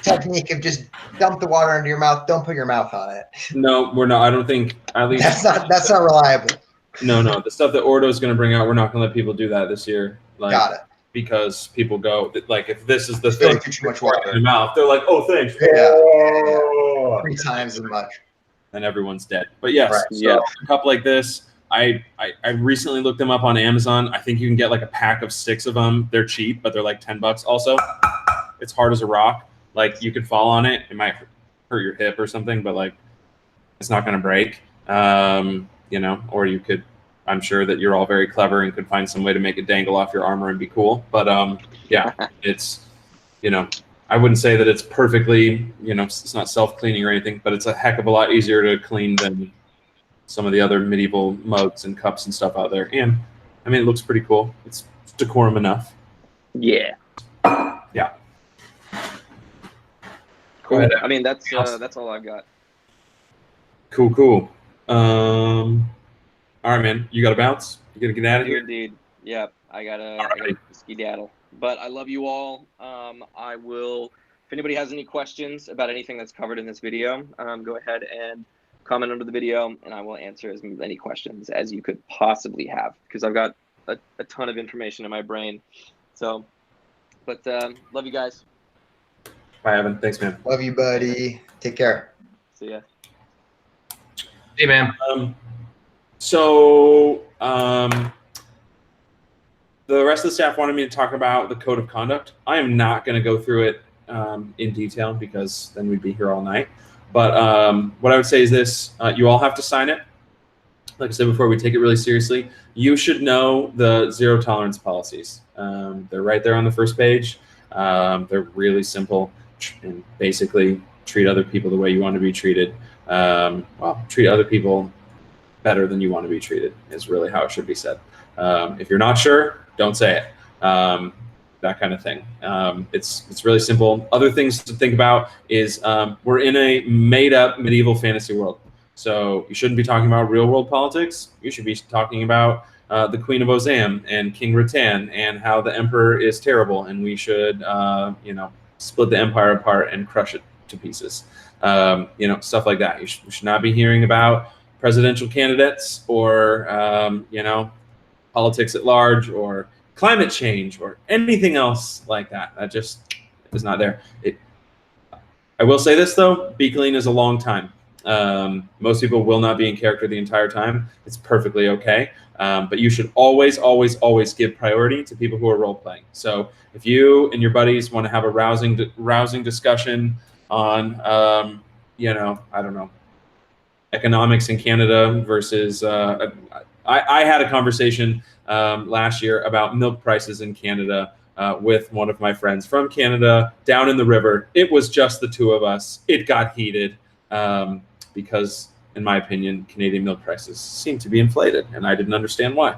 [SPEAKER 3] technique of just dump the water into your mouth. Don't put your mouth on it.
[SPEAKER 1] No, we're not. I don't think, at least
[SPEAKER 3] That's not reliable.
[SPEAKER 1] No, the stuff that Ordo is going to bring out, we're not going to let people do that this year. Like,
[SPEAKER 3] Got it.
[SPEAKER 1] Because people go, like, if this is the
[SPEAKER 3] Just don't
[SPEAKER 1] thing,
[SPEAKER 3] do too much water
[SPEAKER 1] in your mouth, they're like, oh, thanks.
[SPEAKER 3] Yeah. 3 times as much.
[SPEAKER 1] And everyone's dead. But yes,
[SPEAKER 3] Right.
[SPEAKER 1] so a cup like this, I recently looked them up on Amazon. I think you can get like a pack of 6 of them. They're cheap, but they're like $10 also. It's hard as a rock. Like, you could fall on it. It might hurt your hip or something, but like, it's not going to break. You know, or you could, I'm sure that you're all very clever and could find some way to make it dangle off your armor and be cool. But yeah, it's, you know, I wouldn't say that it's perfectly, you know, it's not self-cleaning or anything, but it's a heck of a lot easier to clean than some of the other medieval mugs and cups and stuff out there. And I mean, it looks pretty cool. It's decorum enough.
[SPEAKER 2] Yeah.
[SPEAKER 1] Yeah.
[SPEAKER 2] Cool. I mean, that's all I've got.
[SPEAKER 1] Cool. All right, man. You got to bounce. You got to get out of here.
[SPEAKER 2] Indeed. Yeah, I gotta skedaddle. But I love you all. I will. If anybody has any questions about anything that's covered in this video, go ahead and comment under the video, and I will answer as many questions as you could possibly have, because I've got a ton of information in my brain. So, but love you guys.
[SPEAKER 1] Bye, Evan. Thanks, man.
[SPEAKER 3] Love you, buddy. Take care.
[SPEAKER 2] See ya.
[SPEAKER 5] Hey, man.
[SPEAKER 1] The rest of the staff wanted me to talk about the code of conduct. I am not going to go through it in detail, because then we'd be here all night. But what I would say is this: you all have to sign it. Like I said before, we take it really seriously. You should know the zero tolerance policies. They're right there on the first page. They're really simple, and basically treat other people the way you want to be treated. Well, treat other people better than you want to be treated is really how it should be said. If you're not sure, don't say it. That kind of thing. It's really simple. Other things to think about is we're in a made-up medieval fantasy world. So you shouldn't be talking about real-world politics. You should be talking about the Queen of Ozam and King Rattan and how the Emperor is terrible, and we should, split the empire apart and crush it to pieces. Stuff like that. You should not be hearing about presidential candidates or, politics at large or climate change or anything else like that. That just is not there. I will say this, though. Be Clean is a long time. Most people will not be in character the entire time. It's perfectly okay. But you should always, always, always give priority to people who are role-playing. So if you and your buddies want to have a rousing discussion on, I don't know, economics in Canada versus I had a conversation last year about milk prices in Canada with one of my friends from Canada down in the river. It was just the two of us. It got heated because, in my opinion, Canadian milk prices seem to be inflated, and I didn't understand why.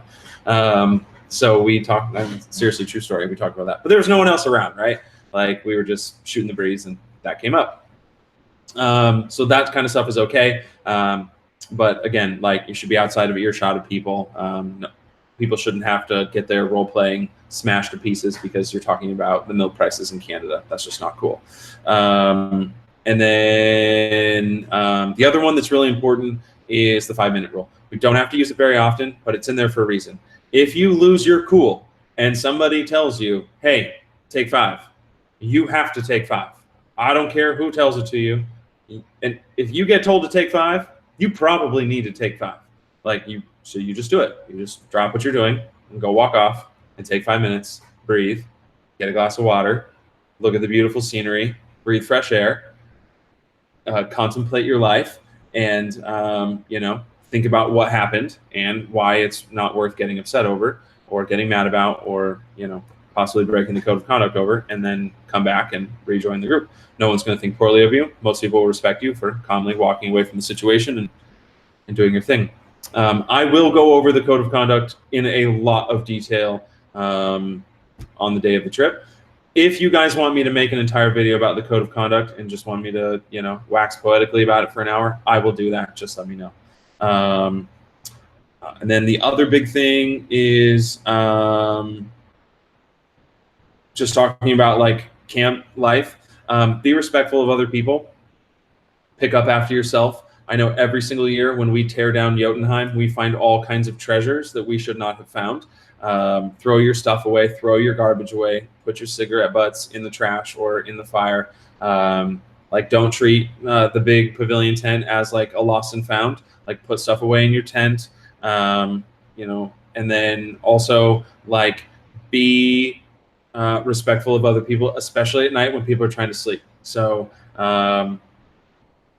[SPEAKER 1] So we talked, seriously, true story, we talked about that. But there was no one else around, right? Like, we were just shooting the breeze, and that came up. So that kind of stuff is okay. But again, like, you should be outside of earshot of people. People shouldn't have to get their role playing smashed to pieces because you're talking about the milk prices in Canada. That's just not cool. And then the other one that's really important is the 5-minute rule. We don't have to use it very often, but it's in there for a reason. If you lose your cool and somebody tells you, hey, take 5, you have to take 5. I don't care who tells it to you. And if you get told to take 5, you probably need to take 5. So you just do it. You just drop what you're doing and go walk off and take 5 minutes, breathe, get a glass of water, look at the beautiful scenery, breathe fresh air, contemplate your life, and think about what happened and why it's not worth getting upset over or getting mad about or possibly breaking the code of conduct over, and then come back and rejoin the group. No one's going to think poorly of you. Most people will respect you for calmly walking away from the situation and doing your thing. I will go over the code of conduct in a lot of detail on the day of the trip. If you guys want me to make an entire video about the code of conduct and just want me to, wax poetically about it for an hour, I will do that. Just let me know. And then the other big thing is just talking about like camp life. Be respectful of other people. Pick up after yourself. I know every single year when we tear down Jotunheim, we find all kinds of treasures that we should not have found. Throw your stuff away, throw your garbage away, put your cigarette butts in the trash or in the fire. Don't treat the big pavilion tent as like a lost and found. Like, put stuff away in your tent, and then also like be respectful of other people, especially at night when people are trying to sleep. So,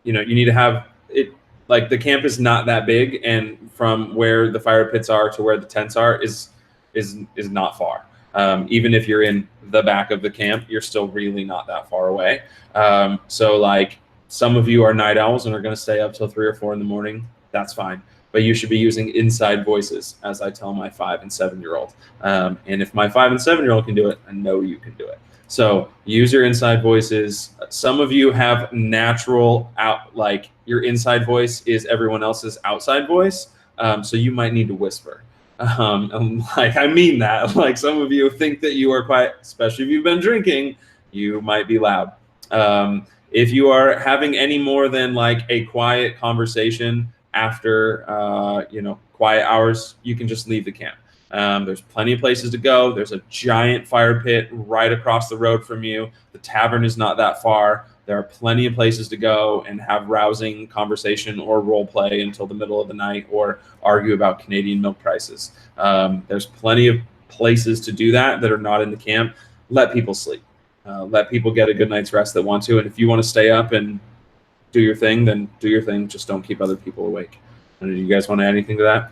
[SPEAKER 1] you need to have it, like, the camp is not that big, and from where the fire pits are to where the tents are is not far. Even if you're in the back of the camp, you're still really not that far away. So like, some of you are night owls and are going to stay up till 3 or 4 in the morning. That's fine. But you should be using inside voices, as I tell my 5 and 7-year-old. And if my 5 and 7-year-old can do it, I know you can do it. So use your inside voices. Some of you have natural like your inside voice is everyone else's outside voice. So you might need to whisper. Like, I mean that. Like, some of you think that you are quiet, especially if you've been drinking, you might be loud. If you are having any more than like a quiet conversation after, quiet hours, you can just leave the camp. There's plenty of places to go. There's a giant fire pit right across the road from you. The tavern is not that far. There are plenty of places to go and have rousing conversation or role play until the middle of the night, or argue about Canadian milk prices. There's plenty of places to do that are not in the camp. Let people sleep. Let people get a good night's rest that want to. And if you want to stay up and do your thing, then do your thing. Just don't keep other people awake. And do you guys want to add anything to that?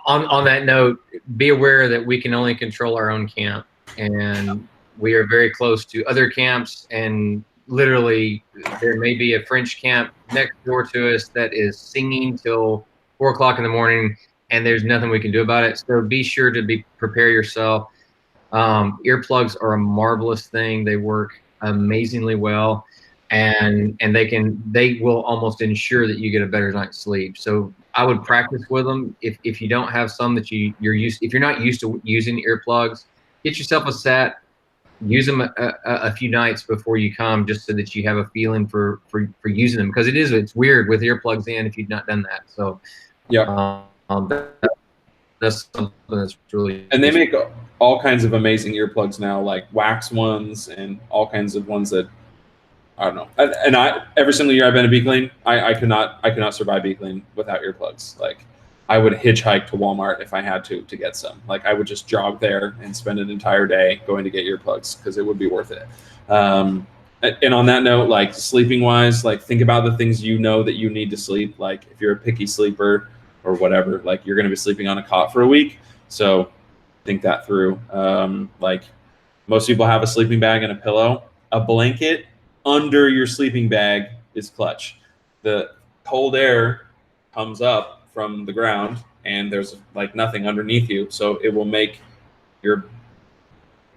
[SPEAKER 5] On that note, be aware that we can only control our own camp, and we are very close to other camps, and literally there may be a French camp next door to us that is singing till 4 o'clock in the morning, and there's nothing we can do about it. So be sure to prepare yourself. Earplugs are a marvelous thing. They work amazingly well, and they will almost ensure that you get a better night's sleep. So I would practice with them. If you don't have some that if you're not used to using earplugs, get yourself a set. Use them a few nights before you come, just so that you have a feeling for using them, because it's weird with earplugs in if you've not done that. So
[SPEAKER 1] yeah,
[SPEAKER 5] that's something that's really.
[SPEAKER 1] And they make all kinds of amazing earplugs now, like wax ones and all kinds of ones that I don't know. And every single year I've been to Beekling, I could not survive Beekling without earplugs. Like, I would hitchhike to Walmart if I had to get some. Like, I would just jog there and spend an entire day going to get earplugs because it would be worth it. And on that note, like, sleeping wise, like, think about the things you know that you need to sleep. Like, if you're a picky sleeper or whatever, like, you're going to be sleeping on a cot for a week. So think that through. Like, most people have a sleeping bag and a pillow. A blanket under your sleeping bag is clutch. The cold air comes up from the ground and there's like nothing underneath you, so it will make your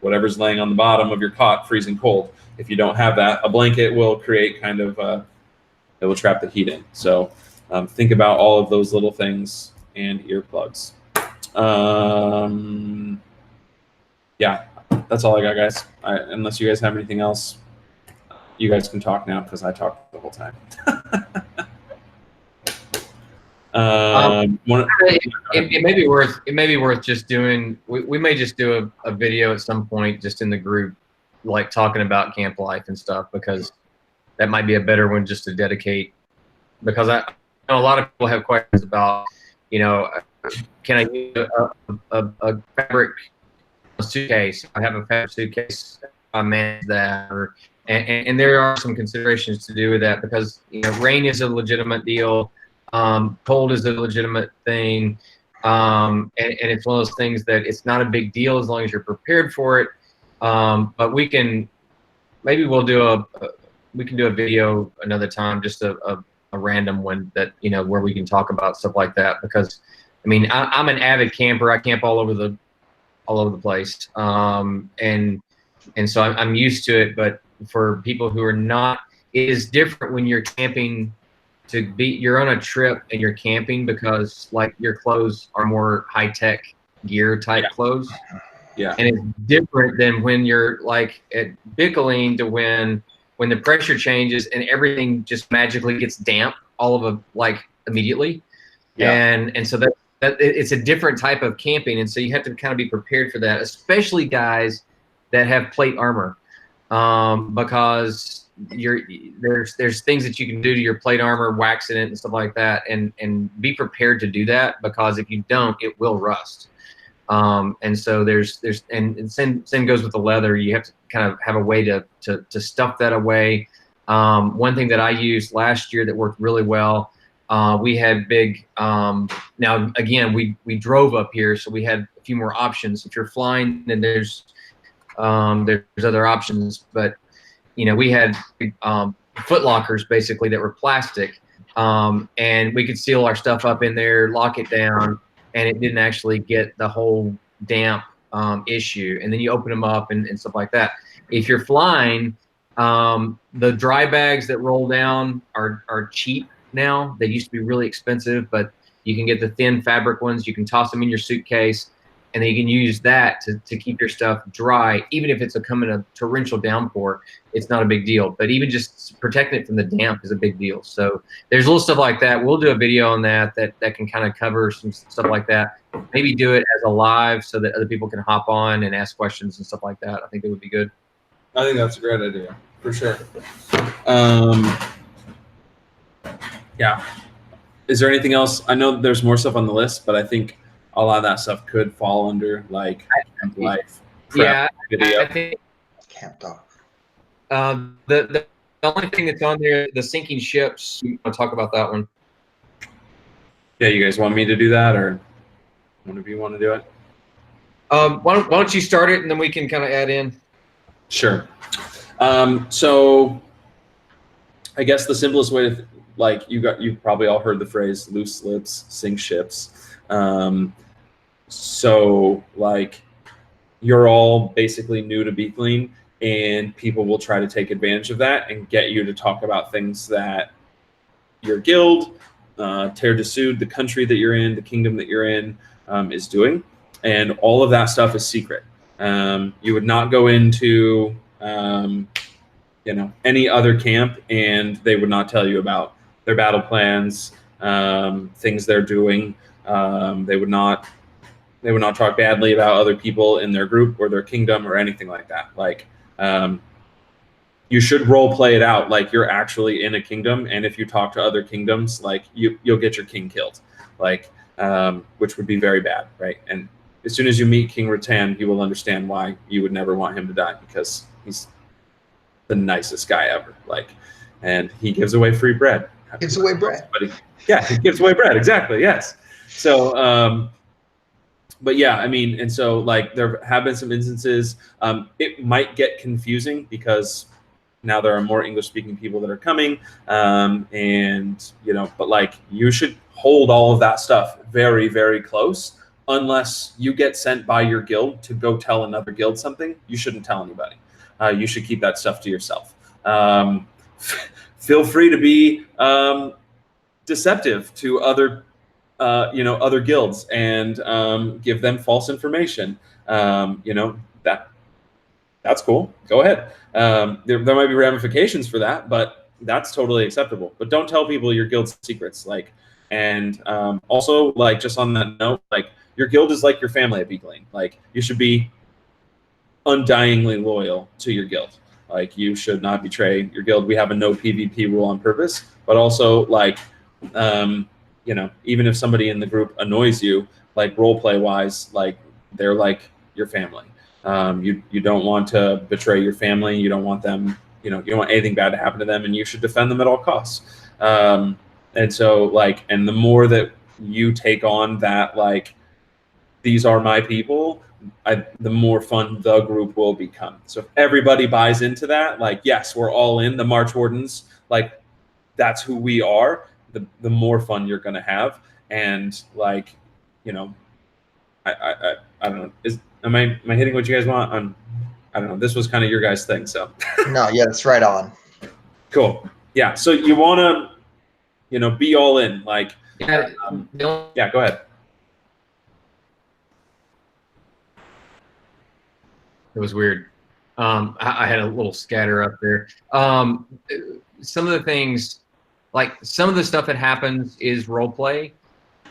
[SPEAKER 1] whatever's laying on the bottom of your cot freezing cold. If you don't have that, a blanket will create kind of it will trap the heat in. So think about all of those little things, and earplugs. Yeah, that's all I got, guys. Unless you guys have anything else, you guys can talk now because I talked the whole time.
[SPEAKER 5] It may be worth just doing. We may just do a video at some point, just in the group, like talking about camp life and stuff, because that might be a better one just to dedicate. Because I know a lot of people have questions about, can I use a fabric suitcase? I have a fabric suitcase. I manage that, and there are some considerations to do with that, because rain is a legitimate deal. Cold is a legitimate thing, and it's one of those things that it's not a big deal as long as you're prepared for it. But maybe we'll do a video another time, just a random one that where we can talk about stuff like that, because I mean I'm an avid camper. I camp all over the place, and so I'm used to it. But for people who are not, it is different when you're camping. You're on a trip and you're camping, because like your clothes are more high-tech gear type clothes.
[SPEAKER 1] Yeah.
[SPEAKER 5] And it's different than when you're like at Bickling, to when the pressure changes and everything just magically gets damp immediately.
[SPEAKER 1] Yeah.
[SPEAKER 5] And so that it's a different type of camping. And so you have to kind of be prepared for that, especially guys that have plate armor, because there's things that you can do to your plate armor, waxing it and stuff like that, and be prepared to do that, because if you don't, it will rust. And so and same goes with the leather. You have to kind of have a way to stuff that away. One thing that I used last year that worked really well, we had big, now again, we drove up here, so we had a few more options. If you're flying, then there's other options, but we had foot lockers basically that were plastic, and we could seal our stuff up in there, lock it down, and it didn't actually get the whole damp issue. And then you open them up and stuff like that. If you're flying, the dry bags that roll down are cheap now. They used to be really expensive, but you can get the thin fabric ones. You can toss them in your suitcase, and then you can use that to keep your stuff dry. Even if it's coming a torrential downpour, it's not a big deal. But even just protecting it from the damp is a big deal. So there's little stuff like that. We'll do a video on that can kind of cover some stuff like that. Maybe do it as a live so that other people can hop on and ask questions and stuff like that. I think that would be good.
[SPEAKER 1] I think that's a great idea, for sure. Yeah. Is there anything else? I know there's more stuff on the list, but I think a lot of that stuff could fall under like camp life.
[SPEAKER 5] Yeah,
[SPEAKER 1] video.
[SPEAKER 5] I think
[SPEAKER 3] Camp dog.
[SPEAKER 5] the only thing that's on there, the sinking ships. I'll talk about that one.
[SPEAKER 1] Yeah, you guys want me to do that, or one of you want to do it?
[SPEAKER 5] Why don't you start it, and then we can kind of add in.
[SPEAKER 1] Sure. So I guess the simplest way to you've probably all heard the phrase "loose lips sink ships." So like you're all basically new to Be Clean, and people will try to take advantage of that and get you to talk about things that your guild, Terre de Sud, the country that you're in, the kingdom that you're in, is doing, and all of that stuff is secret. You would not go into any other camp, and they would not tell you about their battle plans, things they're doing. They would not talk badly about other people in their group or their kingdom or anything like that. Like, you should role play it out like you're actually in a kingdom, and if you talk to other kingdoms, like you'll get your king killed, like which would be very bad, right? And as soon as you meet King Rattan, you will understand why you would never want him to die, because he's the nicest guy ever. Like, and he gives away free bread.
[SPEAKER 3] Gives away bread.
[SPEAKER 1] Yeah, he gives away bread. Exactly. Yes. So, but yeah, I mean, and so like there have been some instances. It might get confusing because now there are more English-speaking people that are coming, and but like you should hold all of that stuff very, very close. Unless you get sent by your guild to go tell another guild something, you shouldn't tell anybody. You should keep that stuff to yourself. Feel free to be deceptive to other, other guilds and give them false information. That's cool. Go ahead. There might be ramifications for that, but that's totally acceptable. But don't tell people your guild's secrets. Like, and also, like, just on that note, like, your guild is like your family at Be Clean. Like, you should be undyingly loyal to your guild. Like, you should not betray your guild. We have a no PvP rule on purpose, but also, like, even if somebody in the group annoys you, like, roleplay wise, like, they're like your family. You don't want to betray your family. You don't want them, you don't want anything bad to happen to them, and you should defend them at all costs. And so, like, and the more that you take on that, like, these are my people, the more fun the group will become. So if everybody buys into that, like, yes, we're all in, the March Wardens, like, that's who we are, the more fun you're going to have. And, like, I don't know. Am I hitting what you guys want? I don't know. This was kind of your guys' thing, so.
[SPEAKER 3] No, yeah, that's right on.
[SPEAKER 1] Cool. Yeah. So you want to, be all in, like.
[SPEAKER 5] Yeah.
[SPEAKER 1] Yeah. Go ahead.
[SPEAKER 5] It was weird. I had a little scatter up there. Some of the things, like some of the stuff that happens is role play.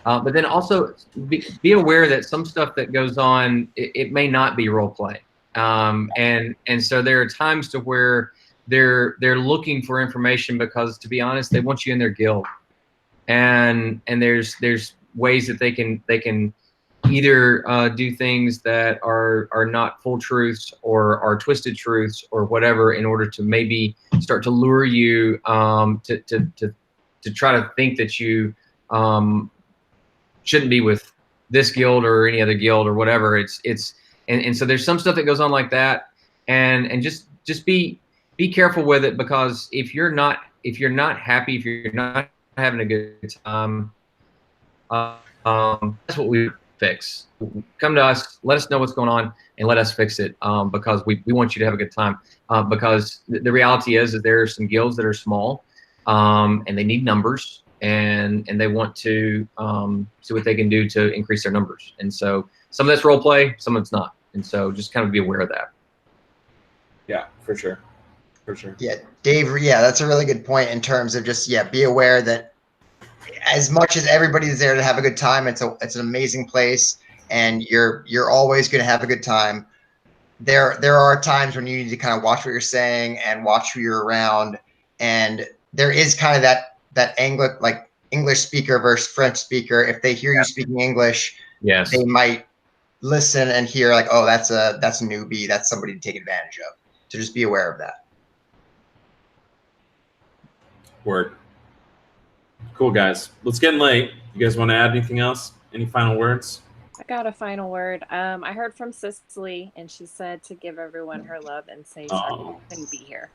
[SPEAKER 5] But then also be aware that some stuff that goes on, it may not be role play. And so there are times to where they're looking for information because, to be honest, they want you in their guild. And there's ways that they can either do things that are not full truths or are twisted truths or whatever, in order to maybe start to lure you to try to think that you shouldn't be with this guild or any other guild or whatever. And so there's some stuff that goes on like that, and just be careful with it, because if you're not happy, if you're not having a good time, that's what fix. Come to us, let us know what's going on, and let us fix it, because we want you to have a good time. Because the reality is that there are some guilds that are small, and they need numbers, and they want to see what they can do to increase their numbers. And so some of that's role play, some of it's not. And so just kind of be aware of that.
[SPEAKER 1] Yeah, for sure. For sure.
[SPEAKER 3] Yeah, Dave. Yeah, that's a really good point in terms of just be aware that as much as everybody's there to have a good time, it's an amazing place, and you're always going to have a good time. There are times when you need to kind of watch what you're saying and watch who you're around, and there is kind of that English speaker versus French speaker. If they hear you speaking English,
[SPEAKER 5] Yes,
[SPEAKER 3] they might listen and hear like, oh, that's a newbie, that's somebody to take advantage of. So just be aware of that.
[SPEAKER 1] Word. Cool, guys. Well, it's getting late. You guys want to add anything else? Any final words?
[SPEAKER 4] I got a final word. I heard from Cicely, and she said to give everyone her love and say sorry
[SPEAKER 1] Oh,
[SPEAKER 4] I couldn't be here.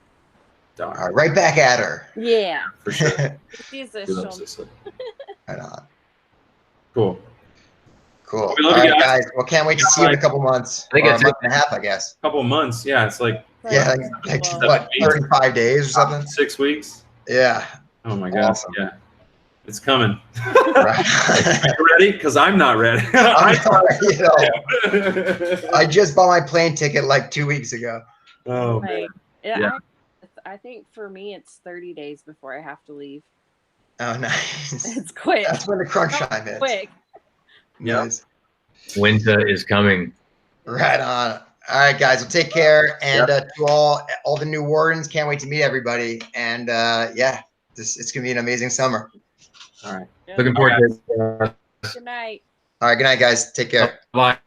[SPEAKER 1] darn.
[SPEAKER 3] All right, right back at her.
[SPEAKER 4] Yeah.
[SPEAKER 1] For sure.
[SPEAKER 4] She's a
[SPEAKER 1] We love
[SPEAKER 4] she'll-
[SPEAKER 1] Cicely.
[SPEAKER 3] Right on.
[SPEAKER 1] Cool.
[SPEAKER 3] Cool.
[SPEAKER 1] We
[SPEAKER 3] All
[SPEAKER 1] love you
[SPEAKER 3] right,
[SPEAKER 1] guys.
[SPEAKER 3] guys. Well, can't wait to see you in a couple months.
[SPEAKER 5] I think
[SPEAKER 3] or a
[SPEAKER 5] it's-
[SPEAKER 3] month and a half, I guess.
[SPEAKER 1] Couple of months. Yeah, it's like
[SPEAKER 3] Yeah, like what, 35 days or something?
[SPEAKER 1] 6 weeks.
[SPEAKER 3] Yeah.
[SPEAKER 1] Oh my god.
[SPEAKER 3] Awesome.
[SPEAKER 1] Yeah. It's coming.
[SPEAKER 3] Right.
[SPEAKER 1] You ready? Because I'm not ready.
[SPEAKER 3] I just bought my plane ticket like 2 weeks ago.
[SPEAKER 1] Oh
[SPEAKER 4] Right.
[SPEAKER 1] man.
[SPEAKER 4] Yeah,
[SPEAKER 1] Yeah.
[SPEAKER 4] I think for me it's 30 days before I have to leave.
[SPEAKER 3] Oh, nice.
[SPEAKER 4] It's quick.
[SPEAKER 3] That's when the crunch time is.
[SPEAKER 4] Quick.
[SPEAKER 3] Nice.
[SPEAKER 5] winter is coming.
[SPEAKER 3] Right on. All right, guys. Well, take care. And to all the new wardens, can't wait to meet everybody. And yeah, it's gonna be an amazing summer.
[SPEAKER 1] All right.
[SPEAKER 5] Looking forward to it.
[SPEAKER 4] Good night.
[SPEAKER 3] All right. Good night, guys. Take care.
[SPEAKER 5] Bye.